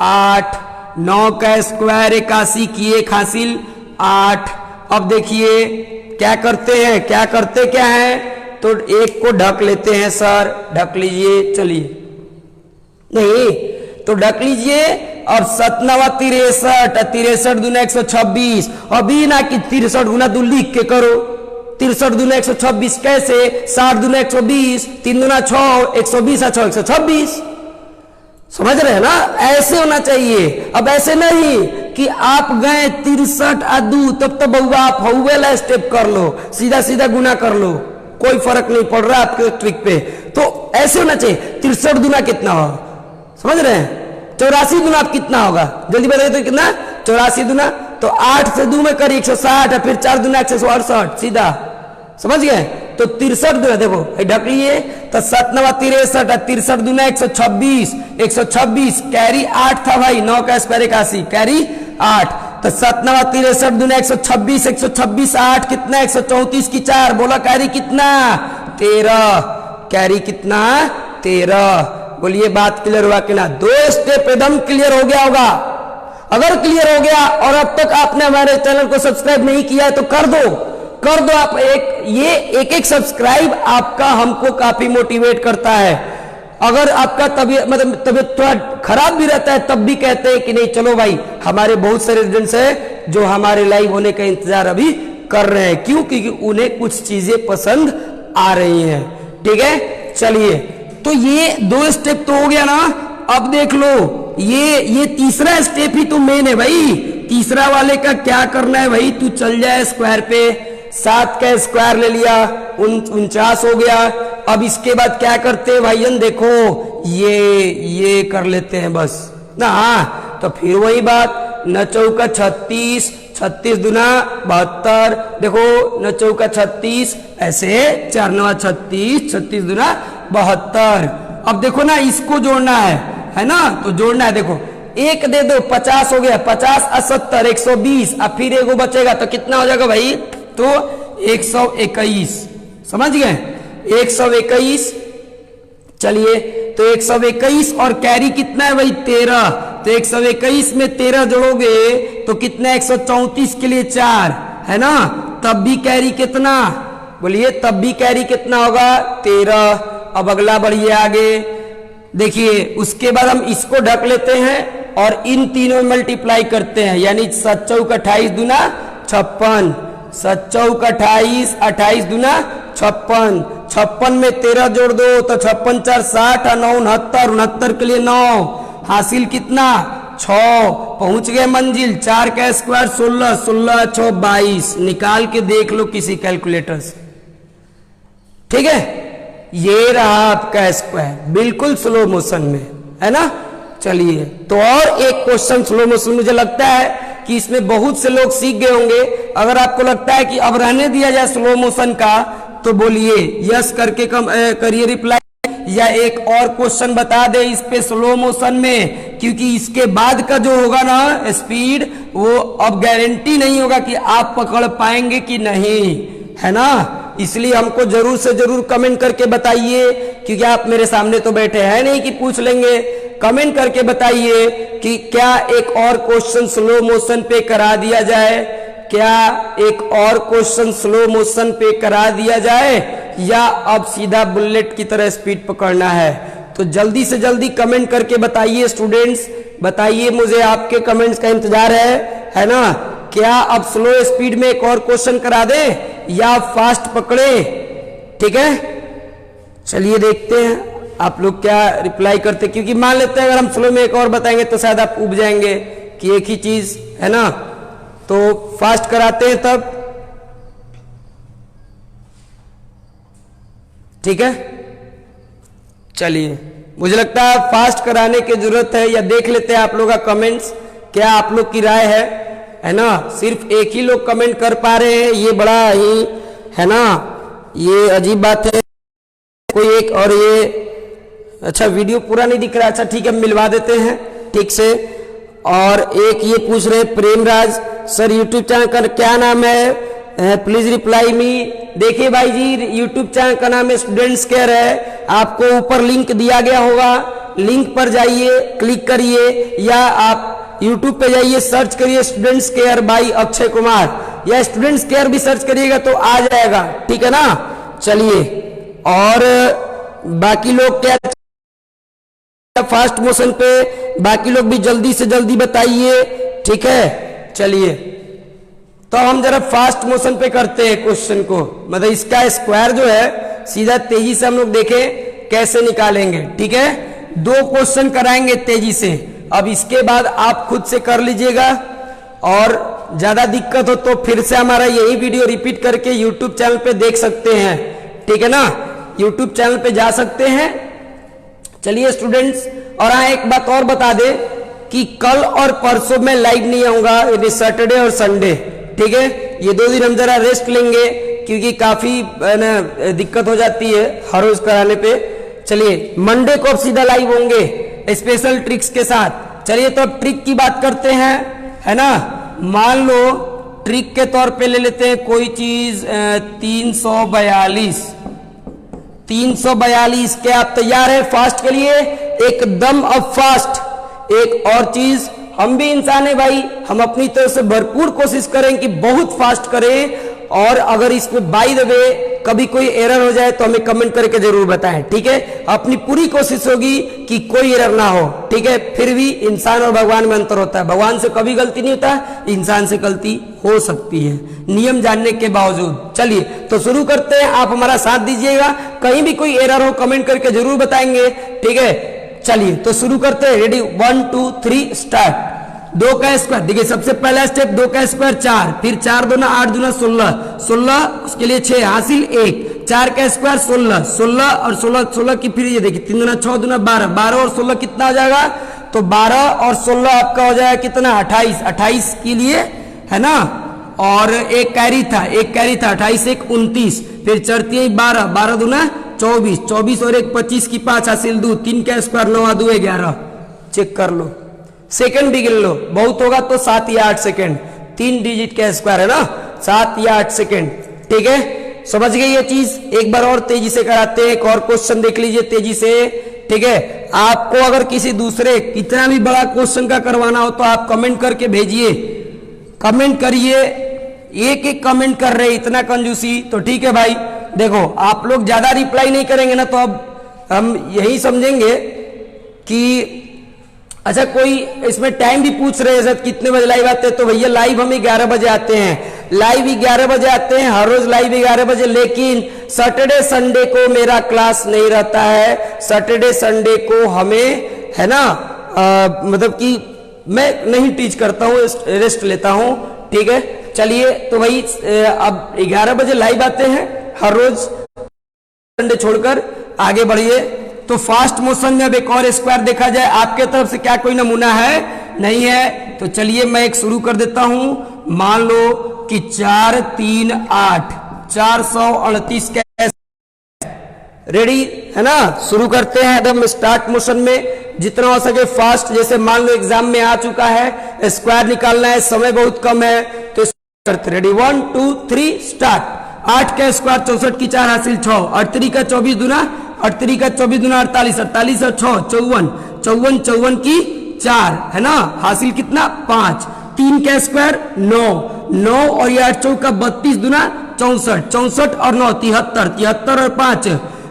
Speaker 1: 8, 9 का स्क्वायर 81 की 1 हासिल 8। अब देखिए क्या करते हैं, क्या है, तो एक को ढक लेते हैं सर, ढक लीजिए, चलिए नहीं तो ढक लीजिए, और 7 9 63, 63 दूना 126, अभी ना कि 63 गुना 2 लिख के करो, 63 दूना 126 कैसे, 60 दूना 120, 3 दूना 6, 120 6 126, समझ रहे हैं ना, ऐसे होना चाहिए। अब ऐसे नहीं कि आप गए 63 आदू तब तो बउआ आप हौवेला स्टेप कर लो, सीधा सीधा गुना कर लो, कोई फर्क नहीं पड़ रहा आपके ट्रिक पे। तो ऐसे होना चाहिए। 63 दूना कितना होगा, समझ रहे हैं, 84 दूना आप कितना होगा, जल्दी बताइए तो कितना, 84 दूना, तो 8 से 2 में करिए 160, फिर 4 दूना 168, सीधा, समझ गए। तो 63 दूना देखो ढक लिए, तो 7 9 63, 63 दूना 126, 126 कैरी 8 था भाई, 9 का स्क्वायर 81, कैरी 8, तो 7 9 63 दूना 126, 126 8 कितना, 134 की 4, बोला कैरी कितना, 13, कैरी कितना 13। बोलिए बात क्लियर हुआ कि ना, 2 स्टेप एकदम क्लियर हो गया होगा। अगर क्लियर हो गया और अब तक आपने हमारे चैनल को सब्सक्राइब नहीं किया है तो कर दो आप। एक सब्सक्राइब आपका हमको काफी मोटिवेट करता है। अगर आपका तबीयत थोड़ा खराब भी रहता है तब भी कहते हैं कि नहीं चलो भाई, हमारे बहुत सारे स्टूडेंट्स हैं जो हमारे लाइव होने का इंतजार अभी कर रहे हैं, क्यों, क्योंकि उन्हें कुछ चीजें पसंद आ रही हैं। ठीक है, चलिए, तो ये 2 स्टेप तो हो गया ना। अब देख लो, ये तीसरा स्टेप ही तो मेन है भाई। तीसरा वाले का क्या करना है भाई, तू चल जाए स्क्वायर पे, 7 का स्क्वायर ले लिया, 49 हो गया। अब इसके बाद क्या करते हैं भाईजन, देखो ये कर लेते हैं बस ना। तो फिर वही बात, 9 चौका 36, 36 दूना 72, देखो 9 चौका 36, ऐसे 4 9 36, 36 दूना 72। अब देखो ना, इसको जोड़ना है ना, तो जोड़ना है, देखो 1 दे दो, 50 हो गया, 50 70, 120, अब फिर एगो बचेगा तो कितना हो जाएगा भाई, तो 121, समझ गए, 121। चलिए, तो 121 और कैरी कितना है भाई, 13, तो 121 में 13 जोड़ोगे तो कितना, 134 के लिए 4 है ना, तब भी कैरी कितना, बोलिए तब भी कैरी कितना होगा, 13। अब अगला बढ़िए आगे, देखिए उसके बाद हम इसको ढक लेते हैं और इन तीनों में मल्टीप्लाई करते हैं, यानी 7 चौक 28 दूना 56, 7 चौक 28, 28 दूना 56, 56 में 13 जोड़ दो तो 56 4 60, 9 69, 69 के लिए 9, हासिल कितना 6, पहुंच गए मंजिल, 4 का स्क्वायर 16, 16 6 22, निकाल के देख लो किसी कैलकुलेटर से। ठीक है, ये रहा आपका स्क्वायर, बिल्कुल स्लो मोशन में, है ना। चलिए, तो और एक क्वेश्चन स्लो मोशन, मुझे लगता है कि इसमें बहुत से लोग सीख गए होंगे। अगर आपको लगता है कि अब रहने दिया जाए स्लो मोशन का, तो बोलिए यस करके करिए रिप्लाई, या एक और क्वेश्चन बता दे इस पे स्लो मोशन में, क्योंकि इसके बाद का जो होगा ना स्पीड, वो अब गारंटी नहीं होगा कि आप पकड़ पाएंगे कि नहीं, है ना। इसलिए हमको जरूर से जरूर कमेंट करके बताइए, क्योंकि आप मेरे सामने तो बैठे हैं नहीं कि पूछ लेंगे। कमेंट करके बताइए कि क्या एक और क्वेश्चन स्लो मोशन पे करा दिया जाए, क्या एक और क्वेश्चन स्लो मोशन पे करा दिया जाए, या अब सीधा बुलेट की तरह स्पीड पकड़ना है। तो जल्दी से जल्दी कमेंट करके बताइए स्टूडेंट्स, बताइए, मुझे आपके कमेंट्स का इंतजार है ना। क्या अब स्लो स्पीड में एक और क्वेश्चन करा दे या फास्ट पकड़े, ठीक है। चलिए देखते हैं आप लोग क्या रिप्लाई करते, क्योंकि मान लेते हैं अगर हम स्लो में एक और बताएंगे तो शायद आप उब जाएंगे कि एक ही चीज है ना, तो फास्ट कराते हैं तब, ठीक है। चलिए, मुझे लगता है फास्ट कराने की जरूरत है, या देख लेते हैं आप लोग का कमेंट्स, क्या आप लोग की राय है ना। सिर्फ एक ही लोग कमेंट कर पा रहे हैं, ये बड़ा ही है ना, ये अजीब बात है। कोई एक, और ये अच्छा वीडियो पूरा नहीं दिख रहा, अच्छा ठीक है मिलवा देते हैं ठीक से। और एक ये पूछ रहे प्रेमराज सर, यूट्यूब चैनल का क्या नाम है, प्लीज रिप्लाई मी। देखिए भाई जी, यूट्यूब चैनल का नाम है स्टूडेंट्स केयर है, आपको ऊपर लिंक दिया गया होगा, लिंक पर जाइए, क्लिक करिए, या आप यूट्यूब पे जाइए, सर्च करिए students care by Akshay Kumar, या स्टूडेंट्स केयर भी सर्च करिएगा तो आ जाएगा, ठीक है ना। चलिए, और बाकी लोग क्या फास्ट मोशन पे बाकी लोग भी जल्दी से जल्दी बताइए, ठीक है। चलिए तो हम जरा फास्ट मोशन पे करते हैं क्वेश्चन को, मतलब इसका स्क्वायर जो है सीधा तेजी से हम लोग देखें कैसे निकालेंगे, ठीक है। 2 क्वेश्चन कराएंगे तेजी से, अब इसके बाद आप खुद से कर लीजिएगा, और ज्यादा दिक्कत हो तो फिर से हमारा यही वीडियो रिपीट करके यूट्यूब चैनल पे देख सकते हैं, ठीक है ना, यूट्यूब चैनल पे जा सकते हैं। चलिए स्टूडेंट्स, और हाँ एक बात और बता दे कि कल और परसों में लाइव नहीं आऊंगा, यानी सैटरडे और संडे, ठीक है। ये 2 दिन हम जरा रेस्ट लेंगे क्योंकि काफी दिक्कत हो जाती है हर रोज कराने पे। चलिए मंडे को अब सीधा लाइव होंगे स्पेशल ट्रिक्स के साथ। चलिए तो अब ट्रिक की बात करते हैं, है ना। मान लो ट्रिक के तौर पे ले लेते हैं कोई चीज 342 के आप तैयार है फास्ट के लिए? एकदम अब फास्ट। एक और चीज, हम भी इंसान है भाई, हम अपनी तरफ से भरपूर कोशिश करें कि बहुत फास्ट करें, और अगर इसमें बाय द वे कभी कोई एरर हो जाए तो हमें कमेंट करके जरूर बताएं, ठीक है। अपनी पूरी कोशिश होगी कि कोई एरर ना हो, ठीक है। फिर भी इंसान और भगवान में अंतर होता है, भगवान से कभी गलती नहीं होता, इंसान से गलती हो सकती है नियम जानने के बावजूद। चलिए तो शुरू करते हैं, आप हमारा साथ दीजिएगा, कहीं भी कोई एरर हो कमेंट करके जरूर बताएंगे, ठीक है। चलिए तो शुरू करते हैं, रेडी 1 2 3 स्टार्ट। 2 का स्क्वायर, देखिए सबसे पहला स्टेप 2 का स्क्वायर 4, फिर 4 दूना 8 दूना 16, उसके लिए 6 हासिल 1, 4 का स्क्वायर 16 और 16 की फिर ये देखिए 3 दूना 6 दूना 12 और 16 कितना हो जाएगा? तो 12 और 16 आपका हो जाएगा कितना? 28 के लिए, है ना। और एक कैरी था 28 1 29, फिर चढ़ती है 12 दूना 24 और 1 25 की 5 हासिल 2, 3 का स्क्वायर 9 2 11, चेक कर लो। सेकंड भी गिन लो, बहुत होगा तो 7 या 8 सेकंड, 3 डिजिट का स्क्वायर है ना, 7 या 8 सेकंड, ठीक है। समझ गए ये चीज? एक बार और तेजी से कराते हैं, एक और क्वेश्चन देख लीजिए तेजी से, ठीक है। आपको अगर किसी दूसरे कितना भी बड़ा क्वेश्चन का करवाना हो तो आप कमेंट करके भेजिए, कमेंट करिए, एक कमेंट कर रहे इतना कंजूसी, तो ठीक है भाई। देखो आप लोग ज्यादा रिप्लाई नहीं करेंगे ना तो अब हम यही समझेंगे कि अच्छा कोई इसमें टाइम भी पूछ रहे हैं सर कितने बजे लाइव आते हैं, तो भैया लाइव हम 11 बजे आते हैं, लाइव 11 बजे आते हैं, हर रोज लाइव 11 बजे, लेकिन सैटरडे संडे को मेरा क्लास नहीं रहता है। सैटरडे संडे को हमें, है ना, मतलब कि मैं नहीं टीच करता हूँ, रेस्ट लेता हूँ, ठीक है। चलिए तो भाई अब 11 बजे लाइव आते हैं हर रोज, संडे छोड़कर आगे बढ़िए। तो फास्ट मोशन में अब एक और स्क्वायर देखा जाए, आपके तरफ से क्या कोई नमूना है? नहीं है, तो चलिए मैं एक शुरू कर देता हूं। मान लो कि 4 3 8 438 का, रेडी है ना। शुरू करते हैं एकदम स्टार्ट मोशन में, जितना हो सके फास्ट। जैसे मान लो एग्जाम में आ चुका है, स्क्वायर निकालना है, समय बहुत कम है, तो करते रेडी 1 2 3 स्टार्ट। 8 का स्क्वायर 64 की 4 हासिल 6, 38 का 24 दूना 48 और 6 54 की 4, है ना, हासिल कितना? 5। 3 का स्क्वायर 9 और ये 8 चौका 32 दूना 64 और 9 73 और 5,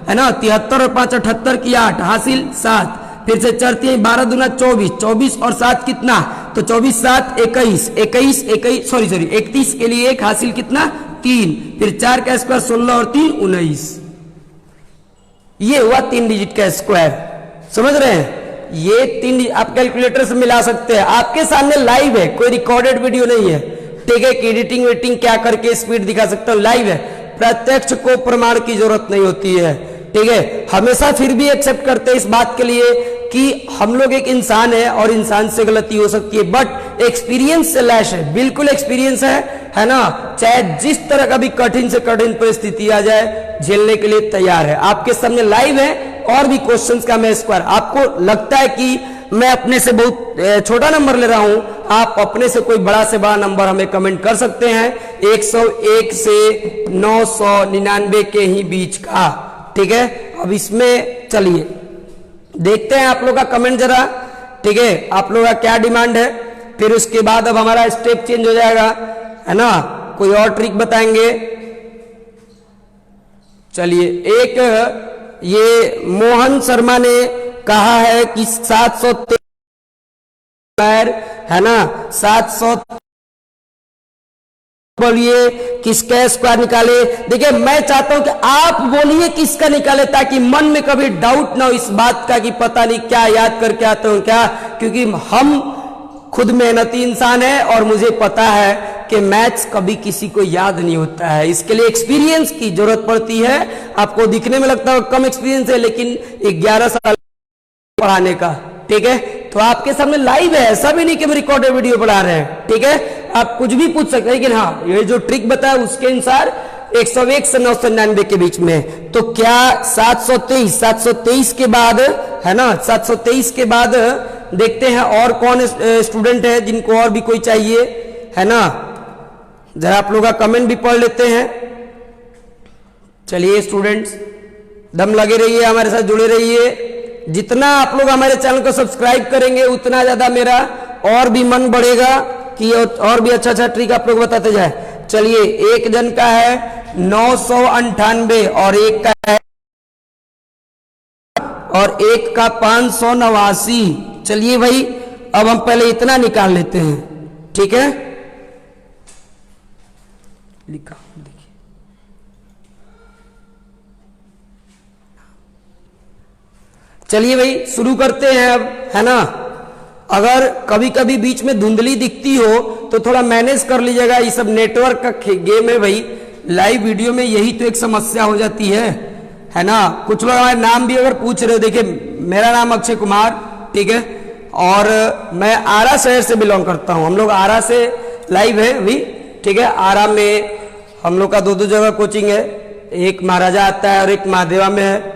Speaker 1: है ना, 73 और 5 78 की 8 हासिल 7। फिर से चढ़ती है 12 दूना 24 और 7 कितना? तो 24 7 21 31 के लिए 1 हासिल कितना? 3। फिर 4 का स्क्वायर 16 और 3 19, ये हुआ 3 डिजिट का स्क्वायर। समझ रहे हैं? ये 3 आप कैलकुलेटर से मिला सकते हैं, आपके सामने लाइव है, कोई रिकॉर्डेड वीडियो नहीं है, ठीक है, कि एडिटिंग वेटिंग क्या करके स्पीड दिखा सकता हूं, लाइव है, प्रत्यक्ष को प्रमाण की जरूरत नहीं होती है, ठीक है। हमेशा फिर भी एक्सेप्ट करते हैं इस बात के लिए कि हम लोग एक इंसान है और इंसान से गलती हो सकती है, बट एक्सपीरियंस से लैस है, बिल्कुल एक्सपीरियंस है ना। चाहे जिस तरह का भी कठिन से कठिन परिस्थिति आ जाए, झेलने के लिए तैयार है। आपके सामने लाइव है और भी क्वेश्चंस का मैं स्क्वायर। आपको लगता है कि मैं अपने से बहुत छोटा नंबर ले रहा हूं, आप अपने से कोई बड़ा से बड़ा नंबर हमें कमेंट कर सकते हैं, 101 से 999 के ही बीच का, ठीक है। अब इसमें चलिए देखते हैं आप लोग का कमेंट जरा, ठीक है, आप लोग का क्या डिमांड है। फिर उसके बाद अब हमारा स्टेप चेंज हो जाएगा, है ना, कोई और ट्रिक बताएंगे। चलिए एक ये मोहन शर्मा ने कहा है कि 700 है ना 700, बोलिए किसका स्क्वायर निकाले। देखिए मैं चाहता हूं कि आप बोलिए किसका निकाले, ताकि मन में कभी डाउट ना हो इस बात का कि पता नहीं क्या याद करके आता हूं क्या, क्योंकि हम खुद मेहनती इंसान है और मुझे पता है कि मैथ्स कभी किसी को याद नहीं होता है। इसके लिए एक्सपीरियंस की जरूरत पड़ती है। आपको दिखने में लगता है कम एक्सपीरियंस है, लेकिन 11 साल पढ़ाने का, ठीक है। तो आपके सामने लाइव है, ऐसा भी नहीं कि मैं रिकॉर्डेड वीडियो पढ़ा रहे हैं, ठीक है। आप कुछ भी पूछ सकते हैं, लेकिन हाँ ये जो ट्रिक बताया उसके अनुसार 101 से 999 के बीच में। तो क्या 723 के बाद, है ना 723 के बाद देखते हैं और कौन स्टूडेंट है जिनको और भी कोई चाहिए, है ना। जरा आप लोग का कमेंट भी पढ़ लेते हैं। चलिए स्टूडेंट्स, दम लगे रहिए, हमारे साथ जुड़े रहिए। जितना आप लोग हमारे चैनल को सब्सक्राइब करेंगे उतना ज्यादा मेरा और भी मन बढ़ेगा कि और भी अच्छा अच्छा ट्रिक आप लोग बताते जाए। चलिए, एक जन का है 998 और एक का है और एक का 589। चलिए भाई, अब हम पहले इतना निकाल लेते हैं, ठीक है। लिखा देखिए, चलिए भाई शुरू करते हैं अब, है ना। अगर कभी कभी बीच में धुंधली दिखती हो तो थोड़ा मैनेज कर लीजिएगा, ये सब नेटवर्क का गेम है भाई। लाइव वीडियो में यही तो एक समस्या हो जाती है ना। कुछ लोग हमारे नाम भी अगर पूछ रहे हो, देखिए मेरा नाम अक्षय कुमार, ठीक है, और मैं आरा शहर से बिलोंग करता हूं। हम लोग आरा से लाइव है अभी, ठीक है। आरा में हम लोग का दो जगह कोचिंग है, एक महाराजा आता है और एक महादेवा में है।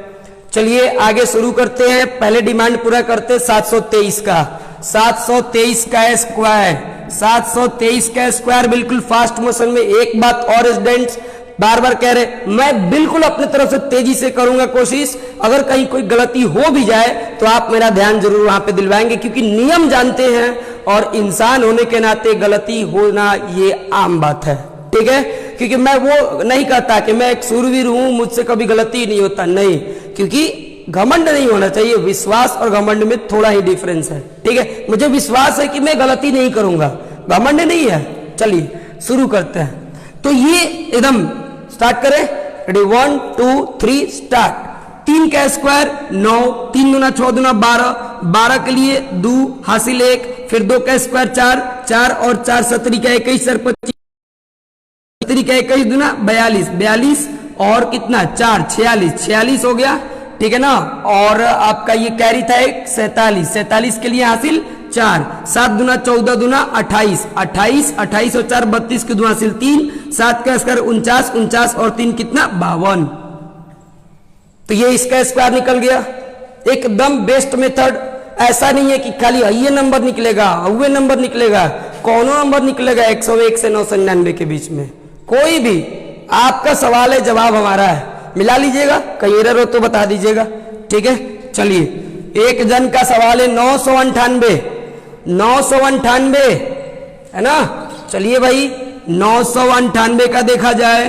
Speaker 1: चलिए आगे शुरू करते हैं। पहले डिमांड पूरा करते हैं 723 का। 723 का स्क्वायर, 723 का स्क्वायर बिल्कुल फास्ट मोशन में। एक बात और स्टूडेंट्स बार बार कह रहे, मैं बिल्कुल अपने तरफ से तेजी से करूंगा कोशिश। अगर कहीं कोई गलती हो भी जाए तो आप मेरा ध्यान जरूर वहां पे दिलवाएंगे, क्योंकि नियम जानते हैं और इंसान होने के नाते गलती होना ये आम बात है, ठीक है। क्योंकि मैं वो नहीं कहता कि मैं एक सूरवीर हूं, मुझसे कभी गलती नहीं होता, नहीं। क्योंकि घमंड नहीं होना चाहिए, विश्वास और घमंड में थोड़ा ही डिफरेंस है, ठीक है। मुझे विश्वास है कि मैं गलती नहीं करूंगा, घमंड नहीं है। चलिए शुरू करते हैं। तो ये एकदम स्टार्ट करें, रेडी 1 2 3 स्टार्ट। 3 का स्क्वायर 9, 3 दूना 6 दूना 12, 12 के लिए 2 हासिल 1, फिर 2 का स्क्वायर 4, 4 और 4 17 का 21 सर 25, 17 का 21 दूना 42, 42 और कितना 4 46, 46 हो गया, ठीक है ना। और आपका ये कैरी था एक 47, 47 के लिए हासिल 4, 7 दूना 14 दूना 28, 28, 28 और 4 32 के दूना हासिल 3, 7 का स्क्वायर 49, 49 और 3 कितना 52। तो ये इसका स्क्वायर निकल गया। एकदम बेस्ट मेथड। ऐसा नहीं है कि खाली ये नंबर निकलेगा, हुए नंबर निकलेगा, कौन नंबर निकलेगा 101 से 999 के बीच में, कोई भी। आपका सवाल है, जवाब हमारा है, मिला लीजिएगा। कहीं एरर हो तो बता दीजिएगा, ठीक है। चलिए, एक जन का सवाल है 998, 998 है ना। चलिए भाई 998 का देखा जाए,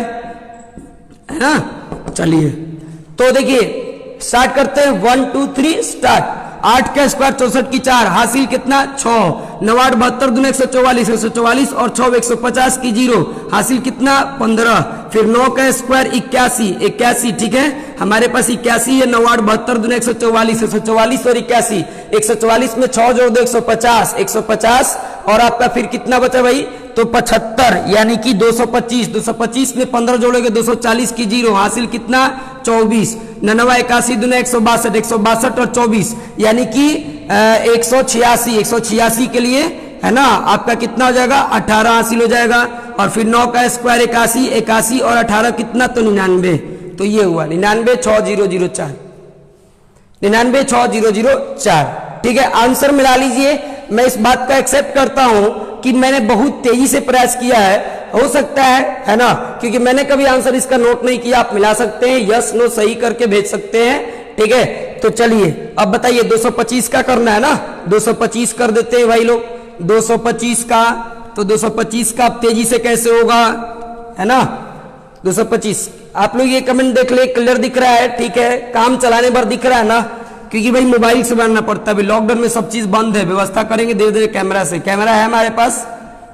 Speaker 1: है ना। चलिए तो देखिए स्टार्ट करते हैं, 1 2 3 स्टार्ट। 8 का स्क्वायर 64 की 4 हासिल कितना 6, 9 8 72 दूना 144, 144 और 6 150 की 0 हासिल कितना 15, फिर 9 का स्क्वायर 81, 81, ठीक है। हमारे पास 81 है, 9 8 72 दूना 144, 144 और 81, 144 में 6 जोड़ दो 150, 150 और आपका फिर कितना बचा भाई, तो 75 यानी कि 225, 225 में 15 जोड़ोगे 240 की 0 हासिल कितना 24, 99 81 दूना 162, 162 और 24 यानी कि 186, 186 के लिए, है ना, आपका कितना हो जाएगा 18 हासिल हो जाएगा। और फिर 9 का स्क्वायर 81, 81 और 18 कितना, तो 99। तो ये हुआ 99 6004, 99 6004, ठीक है। आंसर मिला लीजिए। मैं इस बात का एक्सेप्ट करता हूं कि मैंने बहुत तेजी से प्रयास किया है, हो सकता है ना, क्योंकि मैंने कभी आंसर इसका नोट नहीं किया। आप मिला सकते हैं, यस नो सही करके भेज सकते हैं, ठीक है। तो चलिए अब बताइए 225 का करना है ना, 225 कर देते हैं भाई लोग। 225 का, तो 225 का अब तेजी से कैसे होगा, है ना। 225 आप लोग ये कमेंट देख ले, क्लियर दिख रहा है, ठीक है। काम चलाने पर दिख रहा है ना। क्योंकि भाई मोबाइल से बनाना पड़ता है, अभी लॉकडाउन में सब चीज बंद है, व्यवस्था करेंगे धीरे धीरे कैमरा से। कैमरा है हमारे पास,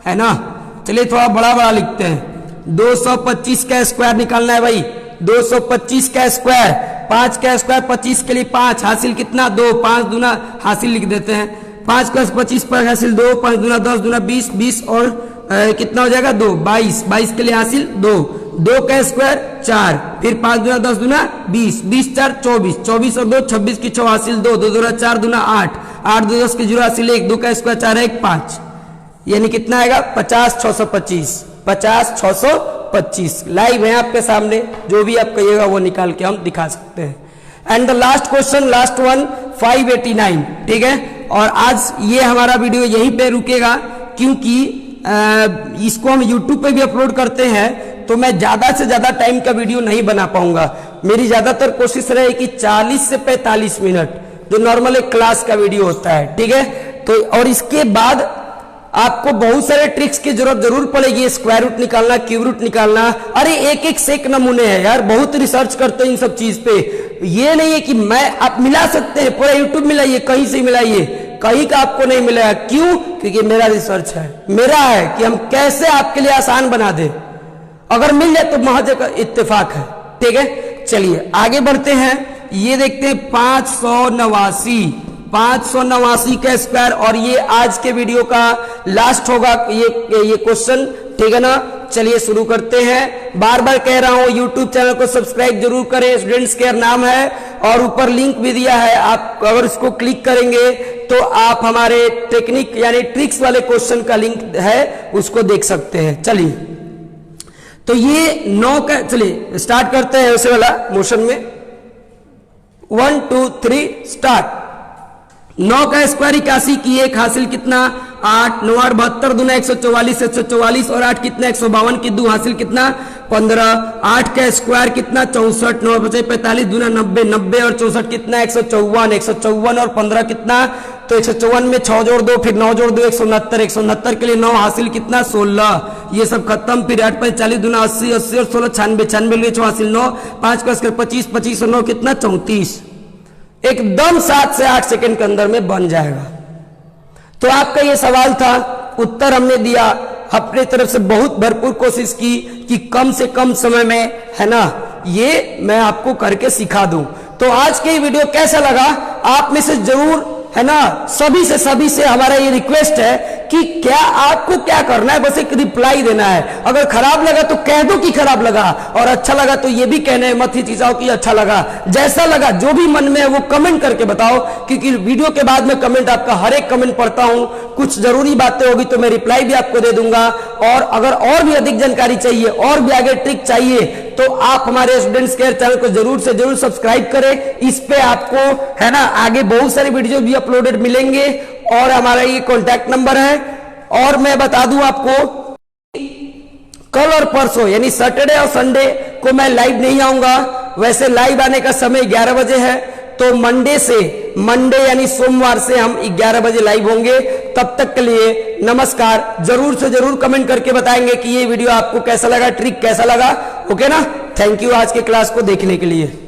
Speaker 1: है ना। चलिए थोड़ा बड़ा बड़ा लिखते हैं। 225 का स्क्वायर निकालना है भाई, 225 का स्क्वायर, 5 का स्क्वायर 25 के लिए 5 हासिल कितना 2, 5 दूना हासिल लिख देते हैं, 5 का 25 पर हासिल 2, 5 दूना 10 दूना 20, 20 और कितना हो जाएगा 2, 22, 22 के लिए हासिल 2, 2 का स्क्वायर 4, फिर 5 दूना 10 दूना 20, 20 4 24, 24 और 2 26 की 6 हासिल 2, 2 दूना 4 दूना 8, 8 2 10 की 0 हासिल 1, 2 का स्क्वायर 4 1 5, यानी कितना आएगा 50 625, 50 625। लाइव है आपके सामने, जो भी आप कहिएगा वो निकाल के हम दिखा सकते हैं। And the last question, last one 589, ठीक है। और आज ये हमारा वीडियो यहीं पे रुकेगा, क्योंकि इसको हम YouTube पे भी अपलोड करते हैं, तो मैं ज्यादा से ज्यादा टाइम का वीडियो नहीं बना पाऊंगा। मेरी ज्यादातर कोशिश रहे कि 40 से 45 मिनट जो नॉर्मल एक क्लास का वीडियो होता है, ठीक है। तो और इसके बाद आपको बहुत सारे ट्रिक्स की जरूरत जरूर पड़ेगी, स्क्वायर रूट निकालना, क्यूब रूट निकालना। अरे एक एक सेक नमूने हैं यार, बहुत रिसर्च करते हैं इन सब चीज पे। ये नहीं है कि आप मिला सकते हैं, पूरा यूट्यूब मिलाइए, कहीं से मिलाइए, कहीं का आपको नहीं मिलेगा। क्यों? क्योंकि मेरा रिसर्च है, मेरा है कि हम कैसे आपके लिए आसान बना दे। अगर मिल जाए तो महज एक इत्तेफाक है, ठीक है। चलिए आगे बढ़ते हैं, ये देखते हैं 589 का स्क्वायर, और ये आज के वीडियो का लास्ट होगा ये क्वेश्चन, ठीक है ना। चलिए शुरू करते हैं। बार बार कह रहा हूं YouTube चैनल को सब्सक्राइब जरूर करें, स्टूडेंट्स केयर नाम है, और ऊपर लिंक भी दिया है, आप अगर इसको क्लिक करेंगे तो आप हमारे टेक्निक यानी ट्रिक्स वाले क्वेश्चन का लिंक है, उसको देख सकते हैं। चलिए तो ये 9 का, चलिए स्टार्ट करते हैं ऐसे वाला मोशन में। 1 2 3 स्टार्ट। 9 का स्क्वायर 81 की 1 हासिल कितना 8, 9 8 72 दूना 144, 144 और 8 कितना 152 की 2 हासिल कितना 15, 8 का स्क्वायर कितना 64, 9 बचे 45 दूना 90, 90 और 64 कितना 154, 154 और 15 कितना, तो 154 में 6 जोड़ 2 फिर 9 जोड़ 2 169, 169 के लिए 9 हासिल कितना 16, ये सब खत्म। फिर 8 5 40 दूना 80, 80 और 16 96, 96 लिए 6 हासिल 9, 5 का स्क्वायर 25, 25 और 9 कितना 34। एकदम 7 से 8 सेकंड के अंदर में बन जाएगा। तो आपका ये सवाल था, उत्तर हमने दिया, अपने तरफ से बहुत भरपूर कोशिश की कि कम से कम समय में, है ना, ये मैं आपको करके सिखा दूं। तो आज के वीडियो कैसा लगा आप में से जरूर, है ना, सभी से हमारा ये रिक्वेस्ट है कि क्या आपको क्या करना है, बस एक रिप्लाई देना है। अगर खराब लगा तो कह दो कि खराब लगा, और अच्छा लगा तो ये भी कहने मत हिचकिचाओ कि अच्छा लगा। जैसा लगा, जो भी मन में है वो कमेंट करके बताओ, क्योंकि वीडियो के बाद में कमेंट, आपका हर एक कमेंट पढ़ता हूं। कुछ जरूरी बातें होगी तो मैं रिप्लाई भी आपको दे दूंगा। और अगर और भी अधिक जानकारी चाहिए, और भी आगे ट्रिक चाहिए, तो आप हमारे स्टूडेंट्स केयर चैनल को जरूर से जरूर सब्सक्राइब करें। इस पे आपको, है ना, आगे बहुत सारी वीडियो भी अपलोडेड मिलेंगे, और हमारा ये कॉन्टैक्ट नंबर है। और मैं बता दूं आपको, कल और परसों यानी सैटरडे और संडे को मैं लाइव नहीं आऊंगा। वैसे लाइव आने का समय 11 बजे है, तो मंडे यानी सोमवार से हम 11 बजे लाइव होंगे। तब तक के लिए नमस्कार। जरूर से जरूर कमेंट करके बताएंगे कि ये वीडियो आपको कैसा लगा, ट्रिक कैसा लगा। ओके ना, थैंक यू आज के क्लास को देखने के लिए।